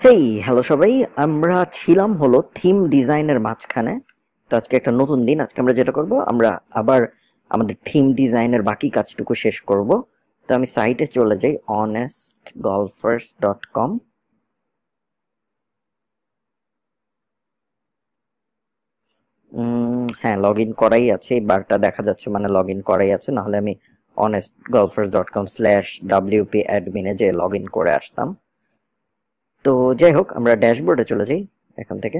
Hey hello সবাই, আমরা ছিলাম হলো থিম ডিজাইনের মাঝখানে। তো আজকে একটা নতুন দিন। আজকে আমরা যেটা করব, আমরা আবার আমাদের থিম ডিজাইনের বাকি কাজটুকু শেষ করব। তো আমি সাইটে চলে যাই, honestgolfers.com। হ্যাঁ, লগ ইন করাই আছে, এই বারটা দেখা যাচ্ছে, মানে লগ ইন করাই আছে, নাহলে আমি honestgolfers.com/wp অ্যাডমিনে যে লগ ইন করে আসতাম। তো যাই হোক, আমরা ড্যাশবোর্ডে চলে যাই এখান থেকে।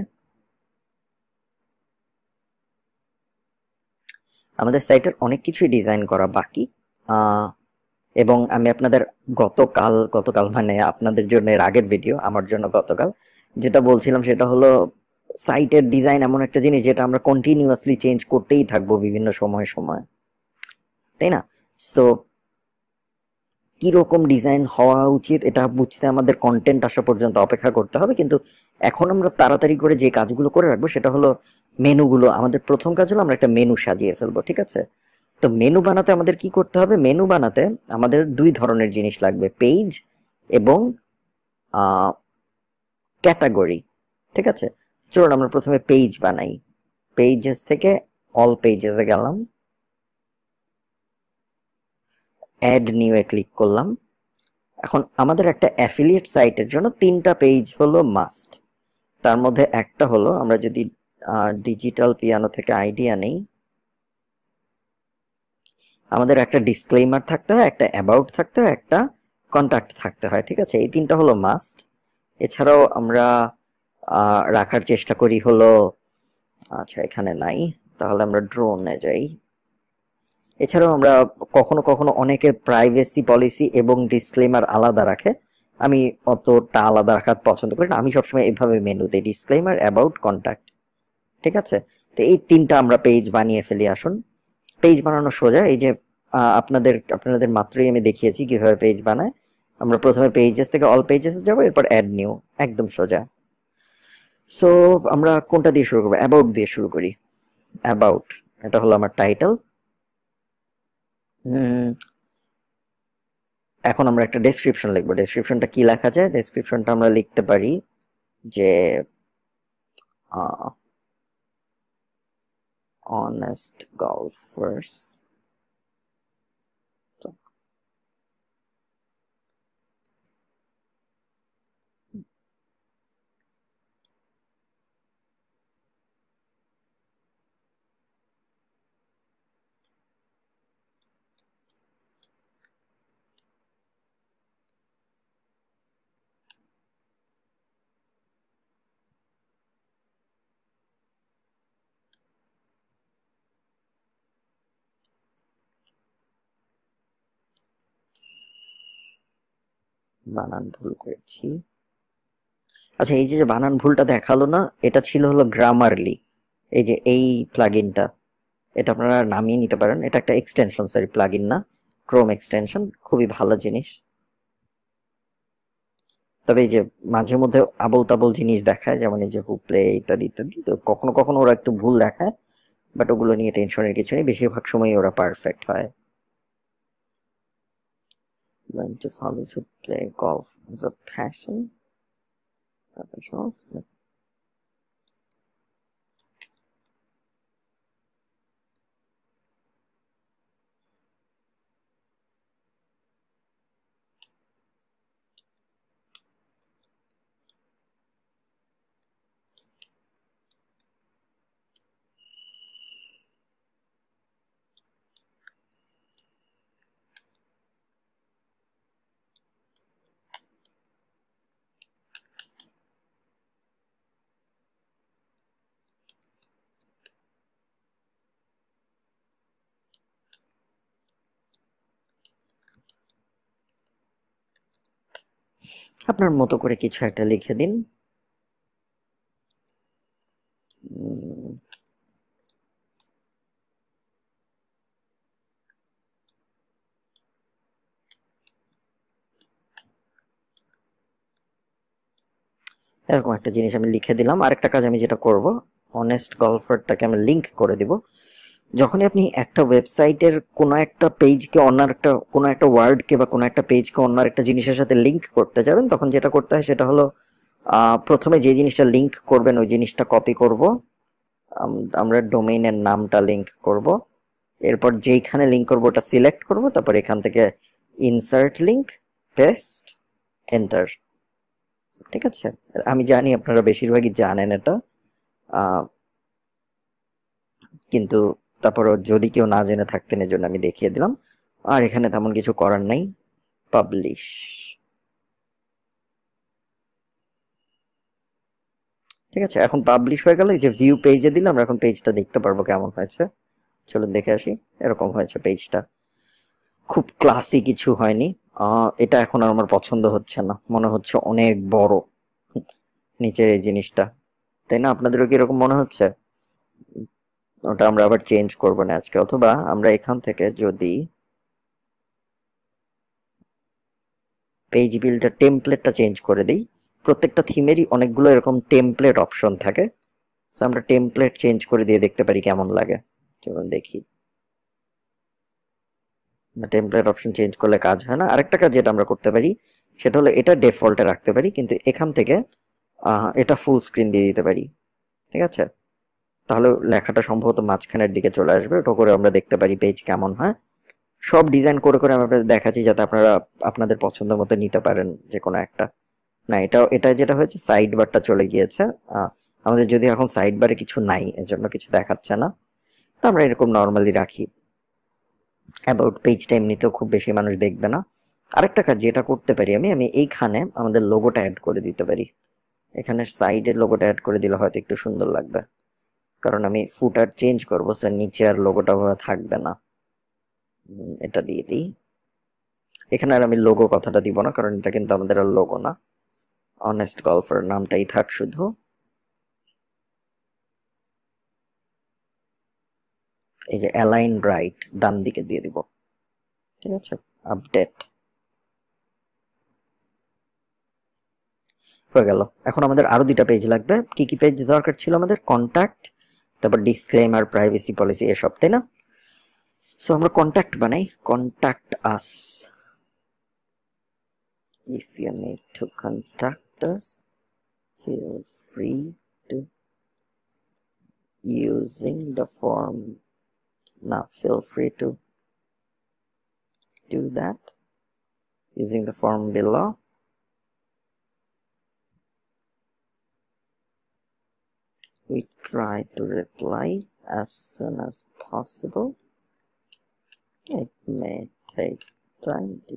আমাদের সাইটের অনেক কিছুই ডিজাইন করা বাকি, এবং আমি আপনাদের গতকাল মানে আপনাদের জন্য এর আগের ভিডিও, আমার জন্য গতকাল যেটা বলছিলাম সেটা হলো সাইটের ডিজাইন এমন একটা জিনিস যেটা আমরা কন্টিনিউয়াসলি চেঞ্জ করতেই থাকবো বিভিন্ন সময় সময়, তাই না? সো কিরকম ডিজাইন হওয়া উচিত এটা বুঝতে আমাদের কন্টেন্ট আসা পর্যন্ত অপেক্ষা করতে হবে, কিন্তু এখন আমরা তাড়াতাড়ি করে যে কাজগুলো করে রাখবো সেটা হলো মেনুগুলো। আমাদের প্রথম কাজ হলো আমরা একটা মেনু সাজিয়ে ফেলবো, ঠিক আছে? তো মেনু বানাতে আমাদের কি করতে হবে? মেনু বানাতে আমাদের দুই ধরনের জিনিস লাগবে, পেজ এবং ক্যাটাগরি, ঠিক আছে? চলুন আমরা প্রথমে পেজ বানাই। পেজেস থেকে অল পেজেসে গেলাম, অ্যাড নিউ এ ক্লিক করলাম। এখন আমাদের একটা অ্যাফিলিয়েট সাইটের জন্য তিনটা পেজ হলো মাস্ট। তার মধ্যে একটা হলো, আমরা যদি ডিজিটাল পিয়ানো থেকে আইডিয়া নেই, আমাদের একটা ডিসক্লেইমার থাকতে হয়, একটা অ্যাবাউট থাকতে হয়, একটা কন্টাক্ট থাকতে হয়, ঠিক আছে? এই তিনটা হলো মাস্ট। এছাড়াও আমরা রাখার চেষ্টা করি হলো, আচ্ছা এখানে নাই, তাহলে আমরা ড্রোনে যাই। এছাড়াও আমরা কখনো কখনো অনেকের প্রাইভেসি পলিসি এবং ডিসক্লেমার আলাদা রাখে, আমি অতটা আলাদা রাখা পছন্দ করি না। আমি সবসময় এভাবে মেনু দিই, ডিসক্লেমার, অ্যাবাউট, কন্ট্যাক্ট, ঠিক আছে? তো এই তিনটা আমরা পেজ বানিয়ে ফেলি। আসুন, পেজ বানানো সোজা। এই যে আপনাদের মাত্রই আমি দেখিয়েছি কিভাবে পেজ বানায়। আমরা প্রথমে পেজেস থেকে অল পেজেস যাবো, এরপর অ্যাড নিউ, একদম সোজা। সো আমরা কোনটা দিয়ে শুরু করবো? অ্যাবাউট দিয়ে শুরু করি। অ্যাবাউট, এটা হলো আমার টাইটেল। এখন আমরা একটা ডেসক্রিপশন লিখবো। ডেসক্রিপশনটা কি লেখা যায়? ডেসক্রিপশনটা আমরা লিখতে পারি যে অনেস্ট গলফার্স, বানান ভুল করেছি। আচ্ছা, এই যে বানান ভুলটা দেখালো না, এটা ছিল হলো গ্রামারলি। এই যে এই প্লাগইনটা, এটা আপনারা নামিয়ে নিতে পারেন। এটা একটা এক্সটেনশন, সরি প্লাগইন না, ক্রোম এক্সটেনশন, খুবই ভালো জিনিস। তবে এই যে মাঝে মধ্যে আবল তাবল জিনিস দেখায়, যেমন এই যে হুপ্লে ইত্যাদি ইত্যাদি, তো কখনো কখনো ওরা একটু ভুল দেখায়, বাট ওগুলো নিয়ে টেনশনের কিছু নেই, বেশিরভাগ সময় ওরা পারফেক্ট হয়। Going to follow to play golf as a passion, professional. আপনার মতো করে কিছু একটা লিখে দিন। এরকম একটা জিনিস আমি লিখে দিলাম। আরেকটা কাজ আমি যেটা করব, অনেস্ট গলফারটাকে আমি লিংক করে দিব। যখনই আপনি একটা ওয়েবসাইটের কোনো একটা পেজকে অন্য একটা, কোনো একটা ওয়ার্ডকে বা কোনো একটা পেজকে অন্য একটা জিনিসের সাথে লিংক করতে যাবেন, তখন যেটা করতে হয় সেটা হলো প্রথমে যে জিনিসটা লিংক করবেন ওই জিনিসটা কপি করব, আমরা ডোমেইনের নামটা লিংক করব, এরপর যেইখানে লিংক করব ওটা সিলেক্ট করব, তারপর এখান থেকে ইনসার্ট লিংক, পেস্ট, এন্টার। ঠিক আছে, আমি জানি আপনারা বেশিরভাগই জানেন এটা, কিন্তু তারপরও যদি কেউ না জেনে থাকতেন এজন্য আমি দেখিয়ে দিলাম। আর এখানে তেমন কিছু করার নাই, পাবলিশ। ঠিক আছে, এখন পাবলিশ হয়ে গেল। এই যে ভিউ পেজে দিলে আমরা এখন পেজটা দেখতে পারবো কেমন হয়েছে। চলুন দেখে আসি। এরকম হয়েছে পেজটা, খুব ক্লাসি কিছু হয়নি। এটা এখন আর আমার পছন্দ হচ্ছে না, মনে হচ্ছে অনেক বড় নিচের এই জিনিসটা, তাই না? আপনাদেরও কি এরকম মনে হচ্ছে? ওটা আমরা আবার চেঞ্জ করবো না আজকে, অথবা আমরা এখান থেকে যদি পেজ বিল্ডার টেমপ্লেটটা চেঞ্জ করে দিই, প্রত্যেকটা থিমেরই অনেকগুলো এরকম টেমপ্লেট অপশন থাকে, আমরা টেমপ্লেট চেঞ্জ করে দিয়ে দেখতে পারি কেমন লাগে। চলুন দেখি। টেমপ্লেট অপশন চেঞ্জ করলে কাজ হয় না। আরেকটা কাজ যেটা আমরা করতে পারি সেটা হলো এটা ডিফল্টে রাখতে পারি, কিন্তু এখান থেকে এটা ফুল স্ক্রিন দিয়ে দিতে পারি। ঠিক আছে, তাহলে লেখাটা সম্ভবত মাঝখানের দিকে চলে আসবে, ওটা করে আমরা দেখতে পারি পেজ কেমন হয়। সব ডিজাইন করে করে আমি আপনাদের দেখাচ্ছি যাতে আপনারা আপনাদের পছন্দ মতো নিতে পারেন যে কোনো একটা। না, এটা যেটা হয়েছে সাইড বারটা চলে গিয়েছে। আমাদের যদি এখন সাইড বারে কিছু নাই, এজন্য কিছু দেখাচ্ছে না, তো আমরা এরকম নর্মালি রাখি। অ্যাবাউট পেজটা এমনিতেও খুব বেশি মানুষ দেখবে না। আরেকটা কাজ যেটা করতে পারি আমি এইখানে আমাদের লোগোটা অ্যাড করে দিতে পারি। এখানে সাইডের লোগোটা অ্যাড করে দিলে হয়তো একটু সুন্দর লাগবে, কারণ আমি ফুটার চেঞ্জ করবো, স্যার নিচে আর লোগোটা থাকবে না। এটা দিয়ে দিই। এখানে আর আমি লোগো কথাটা দিব না, কারণ এটা কিন্তু আমাদের আর লোগো না, অনেস্ট গল্ফার নামটাই থাক শুধু। এই যে অ্যালাইন রাইট ডান দিকে দিয়ে দিব। ঠিক আছে, আপডেট হয়ে গেল। এখন আমাদের আরো দুইটা পেজ লাগবে। কি কি পেজ দরকার ছিল আমাদের? কন্ট্যাক্ট, তারপর ডিসক্লেমার, প্রাইভেসি পলিসি, এসব, তাই না? সো আমরা কন্ট্যাক্ট বানাই, contact us. If you need to contact us feel free to using the form. Now feel free to do that using the form below. We try to reply as soon as possible. It may take time to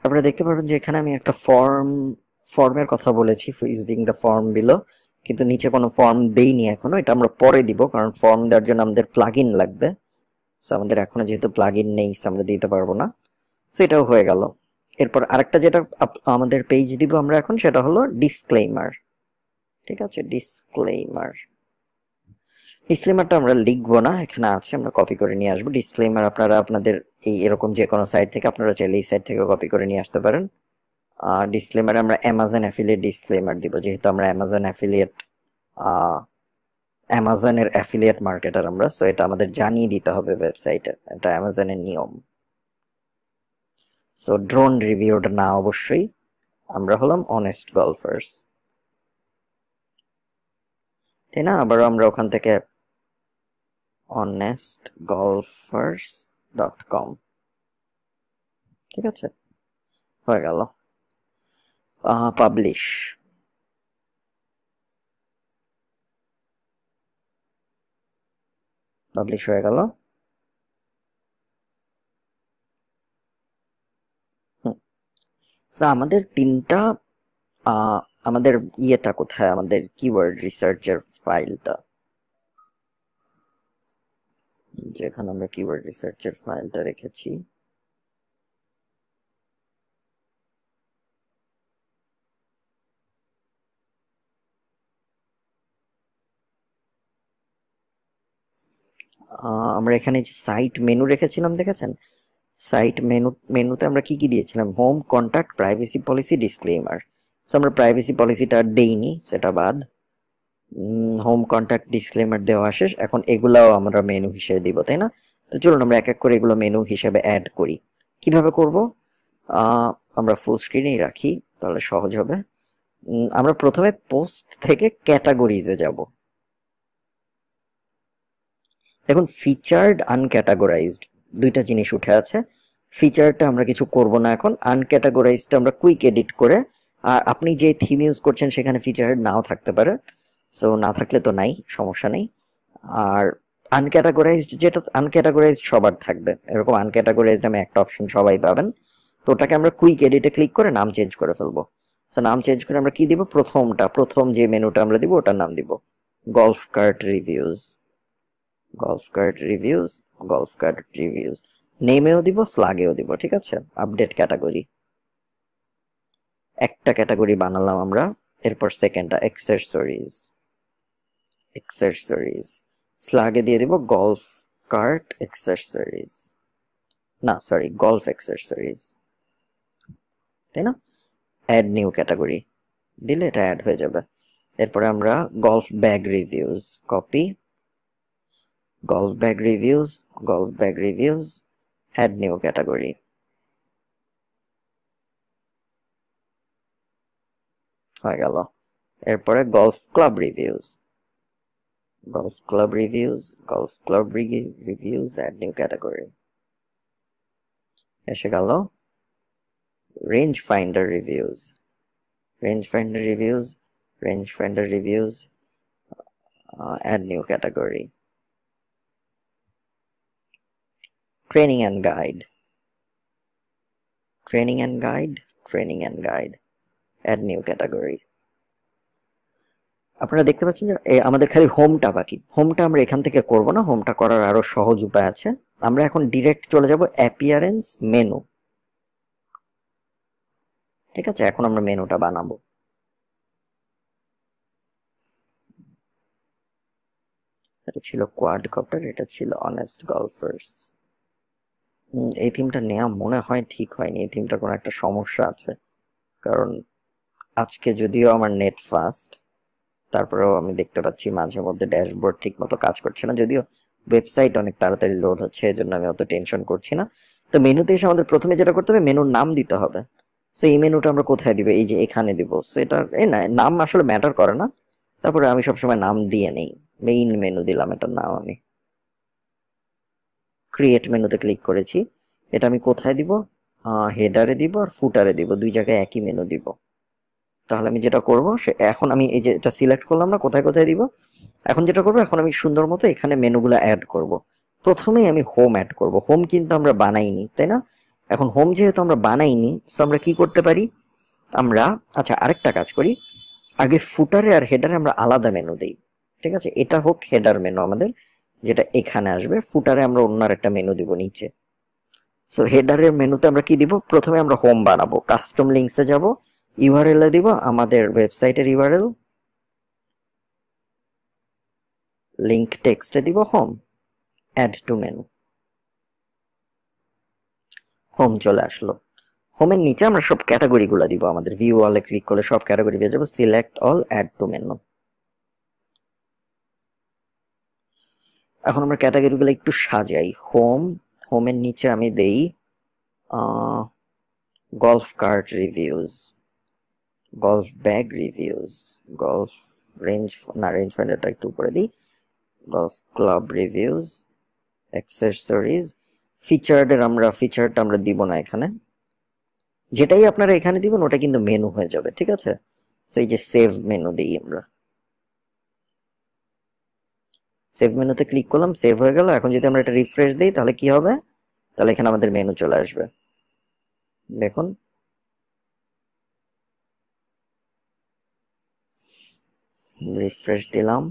আপনারা দেখতে পারবেন যে এখানে আমি একটা ফর্মের কথা বলেছি, ইউজিং দ্য ফর্ম বিলো, কিন্তু নিচে কোনো ফর্ম দেইনি এখনো। এটা আমরা পরে দিব, কারণ ফর্ম দেওয়ার জন্য আমাদের প্লাগইন লাগবে। সো আমাদের এখনো যেহেতু প্লাগইন নেই, আমরা দিতে পারবো না। সো এটাও হয়ে গেল। এরপর আরেকটা যেটা আমাদের পেজ দিব আমরা এখন, সেটা হলো ডিসক্লেইমার। ঠিক আছে, ডিসক্লেইমার। ডিসক্লেইমারটা আমরা লিখবো না, এখানে আছে, আমরা কপি করে নিয়ে আসবো। ডিসক্লেইমার আপনারা আপনাদের এরকম যে কোনো সাইট থেকে আপনারা চাইলে এই সাইট থেকে কপি করে নিয়ে আসতে পারেন। ডিসক্লেমার আমরা অ্যামাজন অ্যাফিলিয়েট ডিসক্লেমার দিব, যেহেতু আমরা অ্যামাজনের অ্যাফিলিয়েট মার্কেটার আমরা, সো এটা আমাদের জানিয়ে দিতে হবে ওয়েবসাইটে, এটা অ্যামাজনের নিয়ম। সো ড্রোন রিভিউটা না, অবশ্যই আমরা হলাম অনেস্ট গল্ফার্স, তাই না? আবার আমরা ওখান থেকে honestgolfers.com, ঠিক আছে, হয়ে গেল। পাবলিশ হয়ে গেল। আমাদের তিনটা আমাদের ইয়েটা কোথায়, আমাদের কিওয়ার্ড রিসার্চের ফাইলটা, যেখানে আমরা কিওয়ার্ড রিসার্চের ফাইলটা রেখেছি। আমরা এখানে যে সাইট মেনু রেখেছিলাম দেখেছেন, সাইট মেনুতে আমরা কি কি দিয়েছিলাম, home, contact, privacy policy, disclaimer. আমরা প্রাইভেসি পলিসিটা দেইনি, সেটা বাদ। হোম, কন্টাক্ট, ডিসক্লেমার দেওয়া শেষ। এখন এগুলাও আমরা মেনু হিসেবে দিব, তাই না? তো চলুন আমরা এক এক করে এগুলো মেনু হিসেবে অ্যাড করি। কিভাবে করব, আমরা ফুল স্ক্রিনেই রাখি, তাহলে সহজ হবে। আমরা প্রথমে পোস্ট থেকে ক্যাটাগরিজে যাব। দেখুন ফিচার্ড, আনক্যাটাগরাইজড দুইটা জিনিস উঠে আছে। ফিচারটা আমরা কিছু করব না এখন, আনক্যাটাগরাইজডটা আমরা কুইক এডিট করে, আর আপনি যে থিম ইউজ করছেন সেখানে ফিচার নাও থাকতে পারে, সো না থাকলে তো নাই, সমস্যা নেই। আর আনক্যাটাগরাইজড, যেটা আনক্যাটাগরাইজড সবার থাকবে, এরকম আনক্যাটাগরাইজড নামে একটা অপশন সবাই পাবেন। তো ওটাকে আমরা কুইক এডিটে ক্লিক করে নাম চেঞ্জ করে ফেলবো। সো নাম চেঞ্জ করে আমরা কি দিব, প্রথম যে মেনুটা আমরা দিব ওটার নাম দিব golf cart reviews. Golf cart reviews, golf cart reviews নেমেও দিব, স্লাগেও দিব, ঠিক আছে। আপডেট ক্যাটাগরি, একটা ক্যাটাগরি বানালাম আমরা। এরপর সেকেন্ডটা অ্যাক্সেসরিজ, স্লাগে দিয়ে দিব গলফ কার্ট অ্যাক্সেসরিজ, না সরি গলফ অ্যাক্সেসরিজ, তাই না? অ্যাড নিউ ক্যাটাগরি দিলে এটা অ্যাড হয়ে যাবে। এরপরে আমরা golf bag reviews, copy golf bag reviews, add new category হয়ে গেল। এরপরে golf club reviews, add new category এসে গেল। Range finder reviews, add new category. Training and guide, add new category. আপনারা দেখতে পাচ্ছেন যে আমাদের খালি হোমটা বাকি। হোমটা আমরা এখান থেকে করব না, হোমটা করার আরো সহজ উপায় আছে। আমরা এখন ডিরেক্ট চলে যাব অ্যাপিয়ারেন্স মেনু, ঠিক আছে। এখন আমরা মেনুটা বানাবো। এটা ছিল কোয়াডকপ্টার, এটা ছিল অনেস্ট গলফার্স। এই থিমটা নেওয়া মনে হয় ঠিক হয়নি, এই থিমটার কোনো একটা সমস্যা আছে, কারণ আজকে যদিও আমার নেট ফাস্ট, তারপরেও আমি দেখতে পাচ্ছি মাঝে মধ্যে ড্যাশবোর্ড ঠিক মতো কাজ করছে না, যদিও ওয়েবসাইট অনেক তাড়াতাড়ি লোড হচ্ছে, এই জন্য আমি অত টেনশন করছি না। তো মেনুতে এসে আমাদের প্রথমে যেটা করতে হবে, মেনুর নাম দিতে হবে। সো এই মেনুটা আমরা কোথায় দিব, এই যে এখানে দিব। সো এটা এই না, নাম আসলে ম্যাটার করে না, তারপরে আমি সবসময় নাম দিয়ে নেই। মেইন মেনু দিলাম এটার নাম, আমি ক্রিয়েট মেনুতে ক্লিক করেছি। এটা আমি কোথায় দিব, হেডারে দিব আর ফুটারে দিব, দুই জায়গায় একই মেনু দিব। তাহলে আমি যেটা করব, সে এখন আমি এই যে এটা সিলেক্ট করলাম না, কোথায় কোথায় দিব। এখন যেটা করব, এখন আমি সুন্দর মতো এখানে মেনুগুলো অ্যাড করব। প্রথমেই আমি হোম অ্যাড করব। হোম কিন্তু আমরা বানাইনি, তাই না? এখন হোম যেহেতু আমরা বানাইনি, তো আমরা কি করতে পারি, আমরা আচ্ছা আরেকটা কাজ করি, আগে ফুটারে আর হেডারে আমরা আলাদা মেনু দিই, ঠিক আছে। এটা হোক হেডার মেনু আমাদের, যেটা এখানে আসবে। ফুটারে আমরা অন্য একটা মেনু দিব নিচে। সো হেডারের মেনুতে আমরা কি দিব, প্রথমে আমরা হোম বানাবো, কাস্টম লিঙ্কসে যাব, ইউআরএল এ দিব আমাদের ওয়েবসাইটের ইউআরএল, লিংক টেক্সটে দিব home, add to menu, home চলে আসলো। হোমের নিচে আমরা সব ক্যাটাগরি গুলা দিব, আমাদের ভিউ অলে ক্লিক করলে সব ক্যাটাগরি পেয়ে যাবো, select all, add to menu. এখন আমরা ক্যাটাগরি গুলো একটু সাজাই। হোমের নিচে আমি দেই golf cart reviews, golf bag reviews, golf range ফাইন্ডারটা একটু উপরে দিই, গলফ ক্লাব রিভিউজ, অ্যাক্সেসরিজ। ফিচারটা আমরা দিব না এখানে, যেটাই আপনারা এখানে দিবেন ওটা কিন্তু মেনু হয়ে যাবে, ঠিক আছে। তো এই যে সেভ মেনু দিই আমরা, সেভ মেনুতে ক্লিক করলাম, সেভ হয়ে গেল। এখন যদি আমরা এটা রিফ্রেশ দিই তাহলে কি হবে, তাহলে এখানে আমাদের মেনু চলে আসবে, দেখুন। রিফ্রেশ দিলাম,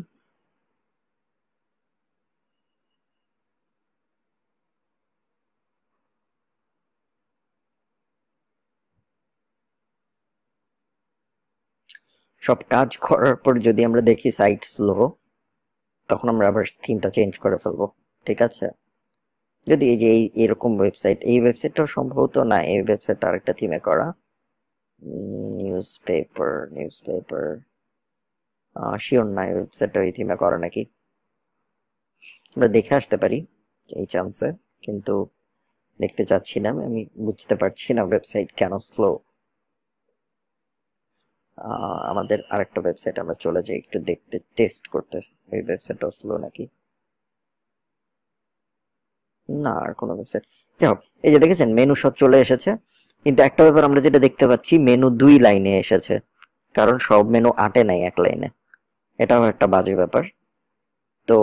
সব কাজ করার পর যদি আমরা দেখি সাইট স্লো, তখন আমরা আবার থিমটা চেঞ্জ করে ফেলবো, ঠিক আছে। যদি এই যে এরকম ওয়েবসাইট, এই ওয়েবসাইটটাও সম্ভবত না, এই ওয়েবসাইটটা আরেকটা থিমে করা। নিউজ পেপার শিওর না এই ওয়েবসাইটটা এই থিমে করা নাকি, আমরা দেখে আসতে পারি এই চান্সে, কিন্তু দেখতে চাচ্ছি না, আমি বুঝতে পারছি না ওয়েবসাইট কেন স্লো। আমাদের আরেকটা ওয়েবসাইট আমরা চলে যাই একটু দেখতে, টেস্ট করতে এই ওয়েবসাইটটাও স্লো নাকি। না, আর কোনো ওয়েবসাইট, যাই হোক। এই যে দেখেছেন মেনু সব চলে এসেছে, কিন্তু একটা ব্যাপার আমরা যেটা দেখতে পাচ্ছি, মেনু 2 লাইনে এসেছে, কারণ সব মেনু আটে নাই এক লাইনে, এটাও একটা বাজে ব্যাপার। তো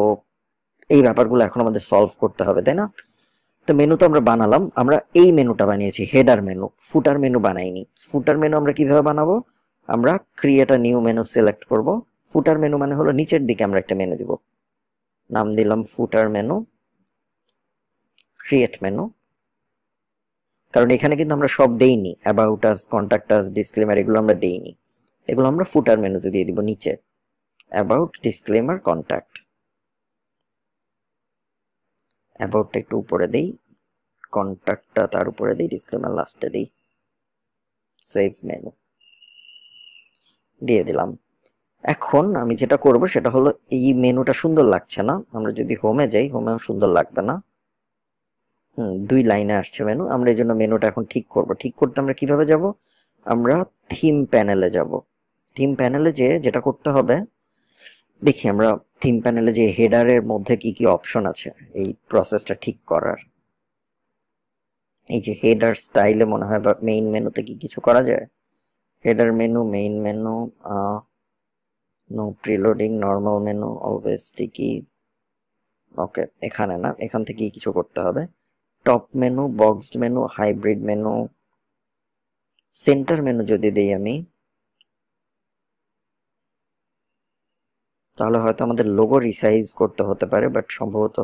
এই ব্যাপারগুলো এখন আমাদের সলভ করতে হবে, তাই না। তো মেনু তো আমরা বানালাম, আমরা এই মেনুটা বানিয়েছি হেডার মেনু, ফুটার মেনু বানাইনি। ফুটার মেনু আমরা কিভাবে বানাবো, আমরা create a new menu select করব। ফুটার মেনু মানে হলো নিচের দিকে আমরা একটা মেনু দিব, নাম দিলাম ফুটার মেনু, ক্রিয়েট মেনু। কারণ এখানে কিন্তু আমরা সব দেইনি, about us, contact us, disclaimer, এগুলো আমরা দেইনি, এগুলো আমরা ফুটার মেনুতে দিয়ে দিব নিচে, অ্যাবাউট, ডিসক্লেমার, কন্টাক্ট। অ্যাবাউটটা একটু উপরে দেই, কন্টাক্টটা তার উপরে দিই, ডিসক্লেমার লাস্টে দিই, সেভ মেনু দিয়ে দিলাম। এখন আমি যেটা করব সেটা হলো, এই মেনুটা সুন্দর লাগছে না, আমরা যদি হোমে যাই, হোমেও সুন্দর লাগবে না। 2 লাইনে আসছে মেনু, আমরা এই জন্য মেনুটা এখন ঠিক করব। ঠিক করতে আমরা কিভাবে যাব, আমরা থিম প্যানেলে যাব। থিম প্যানেলে যেটা করতে হবে, দেখি আমরা থিম প্যানেলে যে হেডারের মধ্যে কি কি অপশন আছে এই প্রসেসটা ঠিক করার। এই যে হেডার স্টাইলে মনে হয় বা মেইন মেনুতে কি কিছু করা যায়, header menu, main menu, no preloading, normal menu, always sticky. Okay, এখানে না, এখান থেকে কিছু করতে হবে। Top menu, boxed menu, hybrid menu, centre menu যদি দিই আমি, তাহলে হয়তো আমাদের লোগো রিসাইজ করতে হতে পারে, বাট সম্ভবত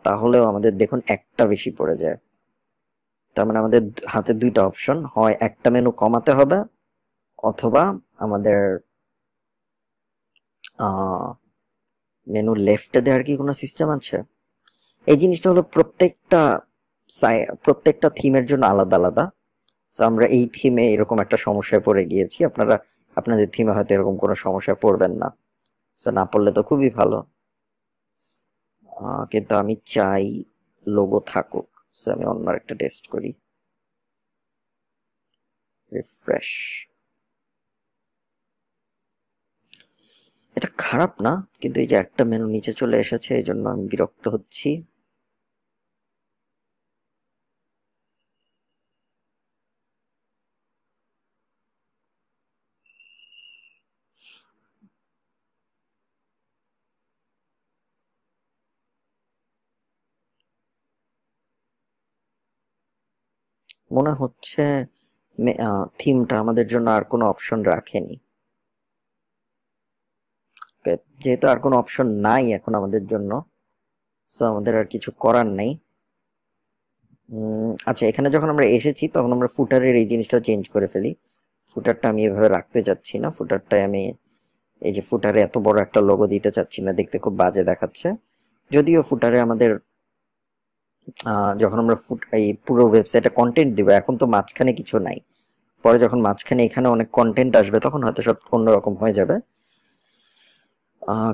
তাহলেও আমাদের দেখুন একটা বেশি পড়ে যায়। তার মানে আমাদের হাতে 2টা অপশন, হয় একটা মেনু কমাতে হবে, অথবা আমাদের মেনু লেফটে দেওয়ার কি কোনো সিস্টেম আছে। এই জিনিসটা হলো প্রত্যেকটা থিমের জন্য আলাদা আলাদা। তো আমরা এই থিমে এরকম একটা সমস্যায় পড়ে গিয়েছি, আপনারা আপনাদের থিমে হয়তো এরকম কোনো সমস্যায় পড়বেন না। তো না পড়লে তো খুবই ভালো, কিন্তু আমি চাই লোগো থাকুক। সো আমি অন্য একটা টেস্ট করি, রিফ্রেশ। এটা খারাপ না, কিন্তু এই যে একটা মেনু নিচে চলে এসেছে, এই জন্য আমি বিরক্ত হচ্ছি। মনে হচ্ছে থিমটা আমাদের জন্য আর কোনো অপশন রাখেনি। যেহেতু আর কোনো অপশন নাই এখন আমাদের জন্য, সো আমাদের আর কিছু করার নেই। আচ্ছা, এখানে যখন আমরা এসেছি তখন আমরা ফুটারের এই জিনিসটা চেঞ্জ করে ফেলি। ফুটারটা আমি এভাবে রাখতে চাচ্ছি না, ফুটারটায় আমি এই যে ফুটারে এত বড় একটা লোগো দিতে চাচ্ছি না, দেখতে খুব বাজে দেখাচ্ছে। যদিও ফুটারে আমাদের যখন আমরা এই পুরো ওয়েবসাইটে কন্টেন্ট দিব, এখন তো মাঝখানে কিছু নাই, পরে যখন মাঝখানে এখানে অনেক কন্টেন্ট আসবে তখন হয়তো সব অন্যরকম হয়ে যাবে।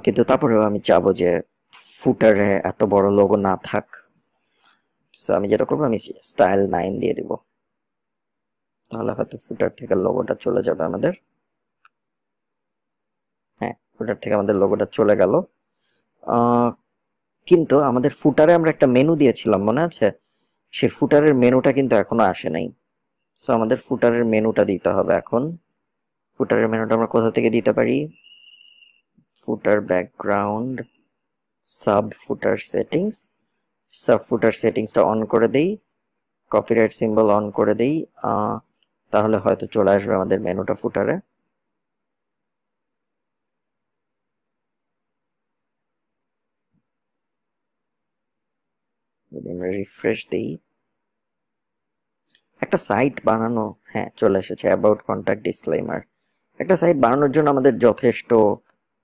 কিন্তু তারপরেও আমি চাবো যে ফুটারে এত বড় লোগো না থাক। সো আমি যেটা করবো, আমি স্টাইল 9 দিয়ে দিব, তাহলে হয়তো ফুটার থেকে লোগোটা চলে যাবে আমাদের। হ্যাঁ, ফুটার থেকে আমাদের লোগোটা চলে গেল। কিন্তু আমাদের ফুটারে আমরা একটা মেনু দিয়েছিলাম, মনে আছে, সেই ফুটারের মেনুটা কিন্তু এখনো আসে নাই। সো আমাদের ফুটারের মেনুটা দিতে হবে এখন। ফুটারের মেনুটা আমরা কোথা থেকে দিতে পারি? Footer background, sub footer settings. Sub footer সেটিংসটা অন করে দেই, কপিরাইট সিম্বল অন করে দেই, তাহলে হয়তো চলে আসবে আমাদের মেনুটা ফুটারে। যদি আমরা রিফ্রেশ দিই, একটা সাইট বানানো, হ্যাঁ চলে এসেছে, অ্যাবাউট কন্টাক্ট ডিসক্লেমার। একটা সাইট বানানোর জন্য আমাদের যথেষ্ট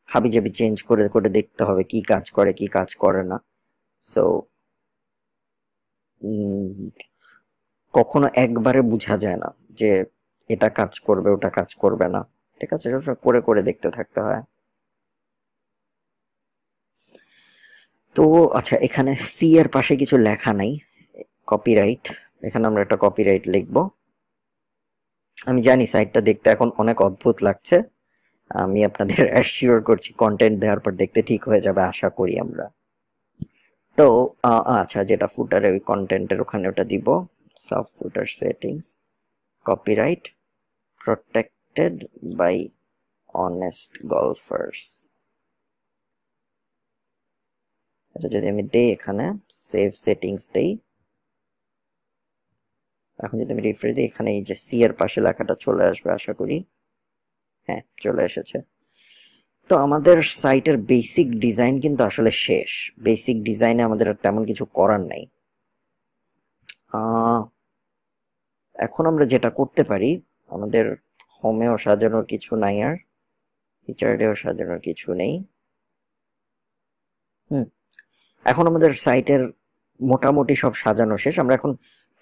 হাবিজাবি চেঞ্জ করে করে দেখতে হবে কি কাজ করে কি কাজ করে না। সো কখনো একবারে বোঝা যায় না যে এটা কাজ করবে ওটা কাজ করবে না, ঠিক আছে, সবসময় করে করে দেখতে থাকতে হয়। তো আচ্ছা, এখানে সি এর পাশে কিছু লেখা নাই, কপিরাইট, এখানে আমরা একটা কপিরাইট লিখবো। আমি জানি সাইটটা দেখতে এখন অনেক অদ্ভুত লাগছে, আমি আপনাদের অ্যাসিওর করছি কন্টেন্ট দেওয়ার পর দেখতে ঠিক হয়ে যাবে, আশা করি আমরা। তো আচ্ছা, যেটা ফুটারে ওই কন্টেন্টের ওখানে ওটা দিব, sub footer settings, copyright protected by honest golfers. এটা যদি আমি দেই এখানে সেভ সেটিংস দেই, এখন যদি আমি রিফ্রেশ দিই এখানে এই যে সি এর পাশে লেখাটা চলে আসবে আশা করি, হ্যাঁ চলে এসেছে। তো আমাদের সাইটের বেসিক ডিজাইন কিন্তু আসলে শেষ, বেসিক ডিজাইনে আমাদের আর তেমন কিছু করার নাই। এখন আমরা যেটা করতে পারি, আমাদের হোমেও সাজানোর কিছু নাই, আর ফিচারেও সাজানোর কিছু নেই। এখন আমাদের সাইটের মোটামুটি সব সাজানো শেষ। আমরা এখন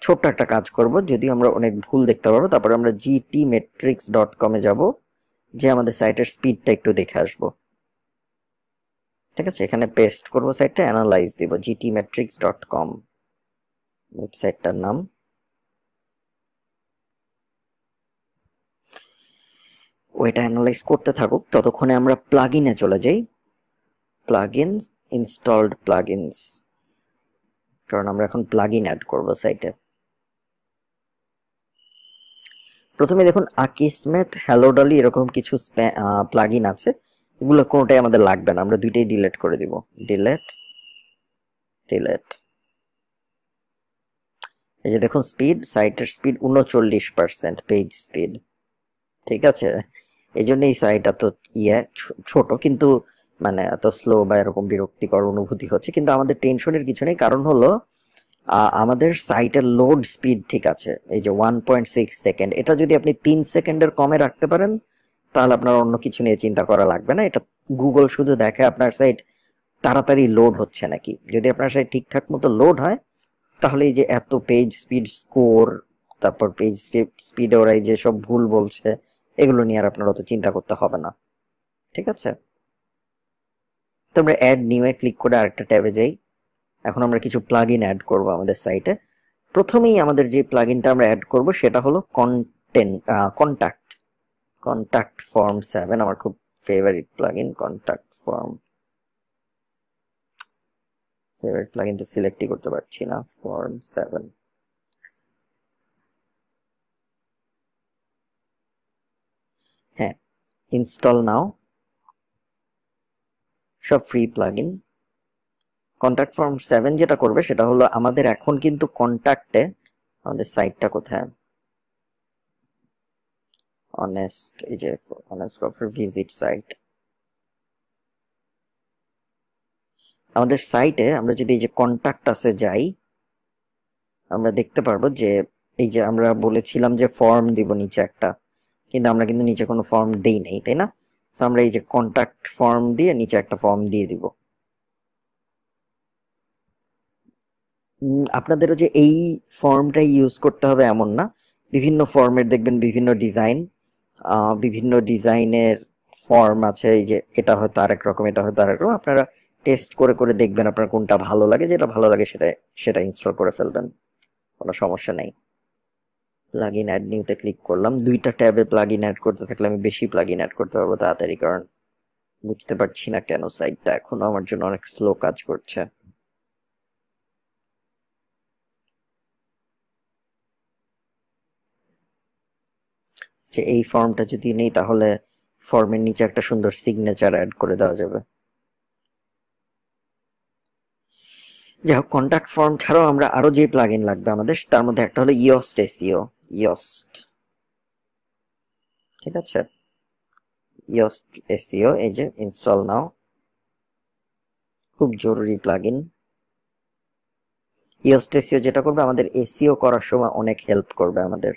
ছোট্ট একটা কাজ করব, যদিও আমরা অনেক ভুল দেখতে পারবো, তারপরে আমরা gtmetrics.com এ যাব, যে আমাদের সাইটের স্পিডটা একটু দেখে আসবো। ঠিক আছে, এখানে পেস্ট করব সাইটটা, অ্যানালাইজ দিব gtmetrics.com ওয়েবসাইটটার নাম। ওইটা অ্যানালাইজ করতে থাকুক, ততক্ষণে আমরা প্লাগইনে চলে যাই। প্লাগইনস, ইনস্টলড প্লাগইনস, কারণ আমরা এখন প্লাগইন অ্যাড করব সাইটে। প্রথমে দেখুন আকিসমেথ, হ্যালো ডলি এরকম কিছু প্লাগইন আছে, এগুলো কোনোটাই আমাদের লাগবে না, আমরা দুইটাই ডিলিট করে দিব, ডিলিট ডিলিট। এই যে দেখুন স্পিড, সাইটের স্পিড 39% পেজ স্পিড, ঠিক আছে। এই জন্য এই সাইট এত ছোট, কিন্তু মানে এত স্লো বা এরকম বিরক্তিকর অনুভূতি হচ্ছে, কিন্তু আমাদের টেনশনের কিছু নেই, কারণ হলো আমাদের সাইটের লোড স্পিড ঠিক আছে, এই যে 1.6 সেকেন্ড, এটা যদি আপনি 3 সেকেন্ডের কমে রাখতে পারেন তাহলে আপনার অন্য কিছু নিয়ে চিন্তা করা লাগবে না। এটা গুগল শুধু দেখে আপনার সাইট তাড়াতাড়ি লোড হচ্ছে নাকি, যদি আপনার সাইট ঠিকঠাক মতো লোড হয় তাহলে এই যে এত পেজ স্পিড স্কোর, তারপর পেজ স্পিডে ওরা এই যে সব ভুল বলছে, এগুলো নিয়ে আর আপনার অত চিন্তা করতে হবে না, ঠিক আছে। তো আমরা অ্যাড নিউ এ ক্লিক করে আরেকটা ট্যাবে যাই। এখন আমরা কিছু প্লাগইন অ্যাড করব আমাদের সাইটে। প্রথমেই আমাদের যে প্লাগইনটা আমরা অ্যাড করব সেটা হলো কন্টাক্ট কন্টাক্ট ফর্ম 7, আমার খুব favourite plugin contact form. Favourite plugin তো সিলেক্টই করতে পারছি না, ফর্ম 7। হ্যাঁ, ইনস্টল নাও, সব ফ্রি প্লাগইন। কন্টাক্ট ফর্ম 7 যেটা করবে সেটা হলো আমাদের এখন কিন্তু কন্টাক্টে, আমাদের সাইটটা কোথায়, অনেস্ট, এই যে অনেস্ট গল্ফের ভিজিট সাইট, আমাদের সাইটে আমরা যদি এই যে কন্টাক্ট আছে যাই, আমরা দেখতে পারবো যে এই যে আমরা বলেছিলাম যে ফর্ম দিব নিচে একটা, কিন্তু আমরা কিন্তু নিচে কোনো ফর্ম দেই নাই, তাই না। তো আমরা এই যে কন্টাক্ট ফর্ম দিয়ে নিচে একটা ফর্ম দিয়ে দিব। আপনাদেরও যে এই ফর্মটাই ইউজ করতে হবে এমন না, বিভিন্ন ফর্মের দেখবেন বিভিন্ন ডিজাইন, বিভিন্ন ডিজাইনের ফর্ম আছে, এই যে এটা হয়তো আরেক রকম, এটা হয়তো আরেক রকম, আপনারা টেস্ট করে করে দেখবেন আপনার কোনটা ভালো লাগে, যেটা ভালো লাগে সেটা সেটা ইনস্টল করে ফেলবেন, কোনো সমস্যা নেই। প্লাগইন অ্যাড নিউতে ক্লিক করলাম, দুইটা ট্যাবে প্লাগইন অ্যাড করতে থাকলে আমি বেশি প্লাগইন অ্যাড করতে পারবো তাড়াতাড়ি, কারণ বুঝতে পারছি না কেন সাইটটা এখনো আমার জন্য অনেক স্লো কাজ করছে। যে এই ফর্মটা যদি নেই তাহলে ফর্মের নিচে একটা সুন্দর সিগনেচার অ্যাড করে দেওয়া যাবে। যাই হোক, কন্ট্যাক্ট ফর্ম ছাড়াও আমরা আরো যে প্লাগইন লাগবে আমাদের, তার মধ্যে একটা হলো ইয়োস্ট এসইও। ইয়োস্ট, ঠিক আছে, ইয়োস্ট এসইও, এই যে ইনস্টল নাও, খুব জরুরি প্লাগইন। ইয়োস্ট এসইও যেটা করবে আমাদের এসইও করার সময় অনেক হেল্প করবে আমাদের।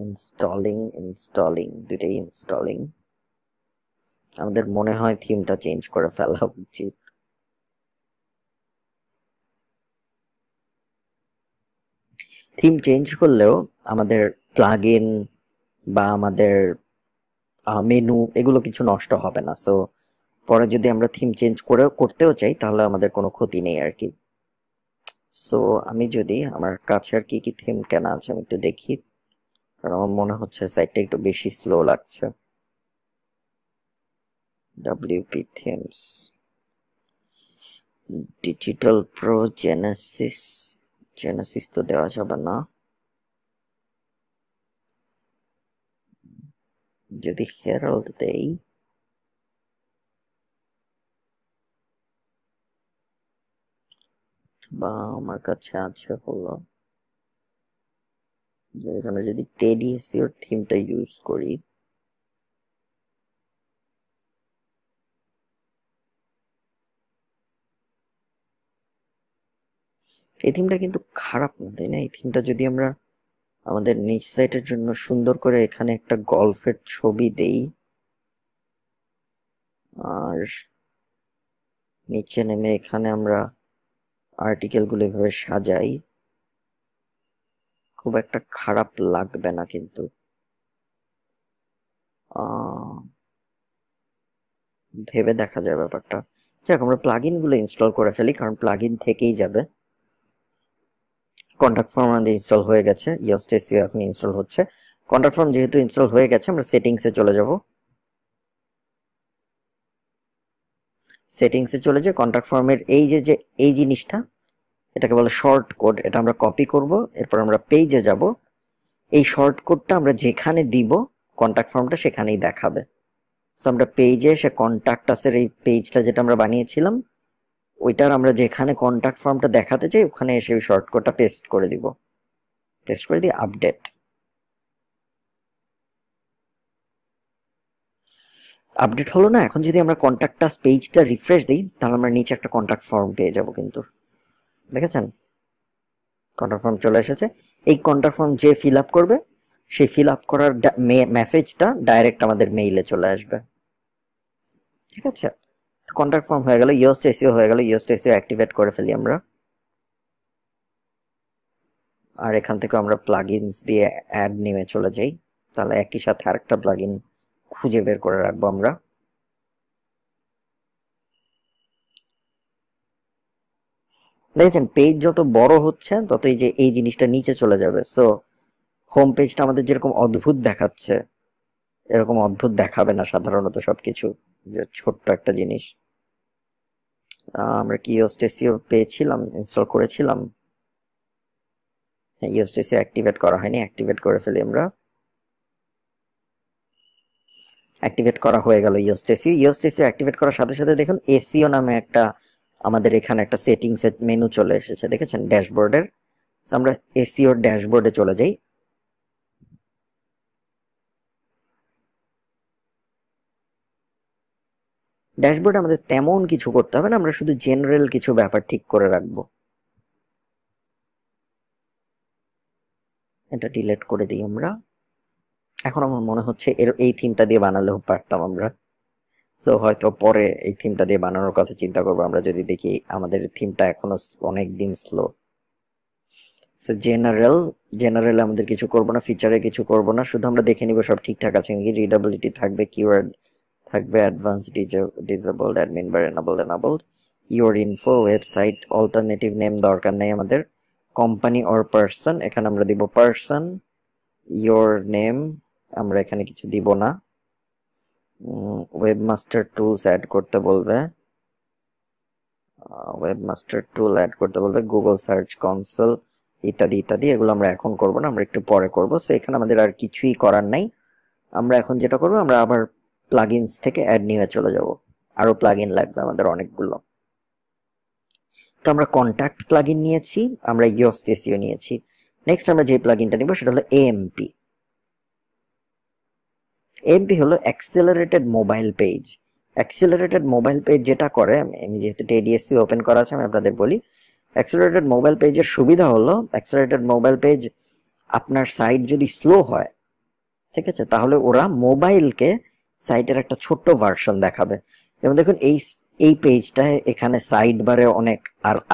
ইনস্টলিং দুটাই ইনস্টলিং। আমাদের মনে হয় থিমটা চেঞ্জ করে ফেলা উচিত। থিম চেঞ্জ করলেও আমাদের প্লাগইন বা আমাদের মেনু এগুলো কিছু নষ্ট হবে না। সো পরে যদি আমরা থিম চেঞ্জ করতেও চাই তাহলে আমাদের কোনো ক্ষতি নেই আর কি। সো আমি যদি আমার কাছে আর কি কি থিম কেনা আছে আমি একটু দেখি, কারণ আমার মনে হচ্ছে সাইটটা একটু বেশি স্লো লাগছে। WP themes, digital pro, Genesis তো দেওয়া যাবে না। যদি হেরাল্ড দেই, বা আমার কাছে আছে হলো, আমরা যদি টেডি এসইওর থিমটা ইউজ করি, এই থিমটা কিন্তু খারাপ না, তাই না? এই থিমটা যদি আমরা আমাদের নিচ সাইটের জন্য সুন্দর করে এখানে একটা গল্ফের ছবি দেই আর নিচে নেমে এখানে আমরা আর্টিকেল গুলো এভাবে সাজাই, খুব একটা খারাপ লাগবে না কিন্তু। ভেবে দেখা যায় ব্যাপারটা। যাক, আমরা প্লাগইন গুলো ইনস্টল করে ফেলি, কারণ প্লাগইন থেকেই যাবে। কন্ট্যাক্ট ফর্ম আমাদের ইনস্টল হয়ে গেছে, ইয়োস্ট এসইও এখন ইনস্টল হচ্ছে। কন্ট্যাক্ট ফর্ম যেহেতু ইনস্টল হয়ে গেছে, আমরা সেটিংসে চলে যাব। সেটিংসে চলে যে কন্ট্যাক্ট ফর্মের এই যে এই জিনিসটা, এটাকে বলে শর্ট কোড, এটা আমরা কপি করব, এরপর আমরা পেজে যাব। এই শর্ট কোডটা আমরা যেখানে দিব কন্ট্যাক্ট ফর্মটা সেখানেই দেখাবে। তো আমরা পেজে এসে কন্ট্যাক্ট আসের এই পেজটা যেটা আমরা বানিয়েছিলাম, ওইটার আমরা যেখানে কন্ট্যাক্ট ফর্মটা দেখাতে চাই ওখানে এসে ওই শর্ট কোডটা পেস্ট করে দিব, পেস্ট করে দিয়ে আপডেট। আপডেট হলো না? এখন যদি আমরা কন্ট্যাক্ট আস পেজটা রিফ্রেশ দিই তাহলে আমরা নিচে একটা কন্ট্যাক্ট ফর্ম পেয়ে যাব কিন্তু, দেখেছেন? কন্ট্যাক্ট ফর্ম চলে এসেছে। এই কন্ট্যাক্ট ফর্ম যে ফিল আপ করবে সেই ফিল আপ করার মেসেজটা ডাইরেক্ট আমাদের মেইলে চলে আসবে, ঠিক আছে? কন্ট্যাক্ট ফর্ম হয়ে গেল, ইয়োস্ট এসইও হয়ে গেল। ইয়োস্ট এসইও অ্যাক্টিভেট করে ফেলি আমরা, আর এখান থেকে আমরা প্লাগইনস দিয়ে অ্যাড নিয়ে চলে যাই। তাহলে একই সাথে আরেকটা প্লাগইন খুঁজে বের করে রাখবো আমরা। দেখেছেন পেজ যত বড় হচ্ছে তত এই যে এই জিনিসটা নিচে চলে যাবে। সো হোম পেজটা আমাদের যেরকম অদ্ভুত দেখাচ্ছে এরকম অদ্ভুত দেখাবে না সাধারণত সবকিছু, যে ছোট্ট একটা জিনিস। আমরা কি ইয়োস্ট এসইও পেয়েছিলাম, ইনস্টল করেছিলাম? হ্যাঁ, ইয়োস্ট এসইও অ্যাক্টিভেট করা হয়নি, অ্যাক্টিভেট করে ফেলি আমরা। অ্যাক্টিভেট করা হয়ে গেল Yoast SEO. Yoast SEO activate করার সাথে সাথে দেখুন এসইও নামে একটা আমাদের এখানে একটা সেটিংস এর মেনু চলে এসেছে, দেখেছেন ড্যাশবোর্ডের। আমরা এসইওর ড্যাশবোর্ডে চলে যাই। ড্যাশবোর্ডে আমাদের তেমন কিছু করতে হবে না, আমরা শুধু জেনারেল কিছু ব্যাপার ঠিক করে রাখবো। এটা ডিলিট করে দিই আমরা। এখন আমার মনে হচ্ছে এই থিমটা দিয়ে বানালেও পারতাম আমরা। সো হয়তো পরে এই থিমটা দিয়ে বানানোর কথা চিন্তা করবো আমরা, যদি দেখি আমাদের থিমটা এখনো অনেক দিন স্লো। সো জেনারেল আমাদের কিছু করবো না, ফিচারে কিছু করবো না, শুধু আমরা দেখে নিব সব ঠিকঠাক আছে নাকি। রিডাবিলিটি থাকবে, কিওয়ার্ড থাকবে, advance disabled, admin bar enabled. Your info, website alternative name দরকার নেই আমাদের। কোম্পানি অর পার্সন, এখানে আমরা দিব পার্সন। ইওর নেম আমরা এখানে কিছু দিব না। ওয়েবমাস্টার টুলস অ্যাড করতে বলবে, ওয়েবমাস্টার টুল অ্যাড করতে বলবে। গুগল সার্চ কনসোল ইত্যাদি ইত্যাদি। এগুলো আমরা এখন করব না, আমরা একটু পরে করব। সো এখানে আমাদের আর কিছুই করার নাই। আমরা এখন যেটা করব, আমরা আবার প্লাগইনস থেকে অ্যাড নিউয়ে চলে যাব। আরো প্লাগইন লাগবে আমাদের অনেকগুলো। তো আমরা কন্ট্যাক্ট প্লাগইন নিয়েছি, আমরা ইয়োস্ট এসইও নিয়েছি। নেক্সট আমরা যে প্লাগইনটা নিব সেটা হলো এএমপি। এএমপি হলো accelerated mobile page. Accelerated mobile page যেটা করে, আমি যেহেতু টেডিএসসি ওপেন করা আছে আমি আপনাদের বলি, অ্যাক্সেলারেটেড মোবাইল পেজের সুবিধা হলো, অ্যাক্সেলারেটেড মোবাইল পেজ আপনার সাইট যদি স্লো হয়, ঠিক আছে, তাহলে ওরা মোবাইলকে সাইটের একটা ছোট্ট ভার্সন দেখাবে। যেমন দেখুন এই পেজটায় এখানে সাইড বারে অনেক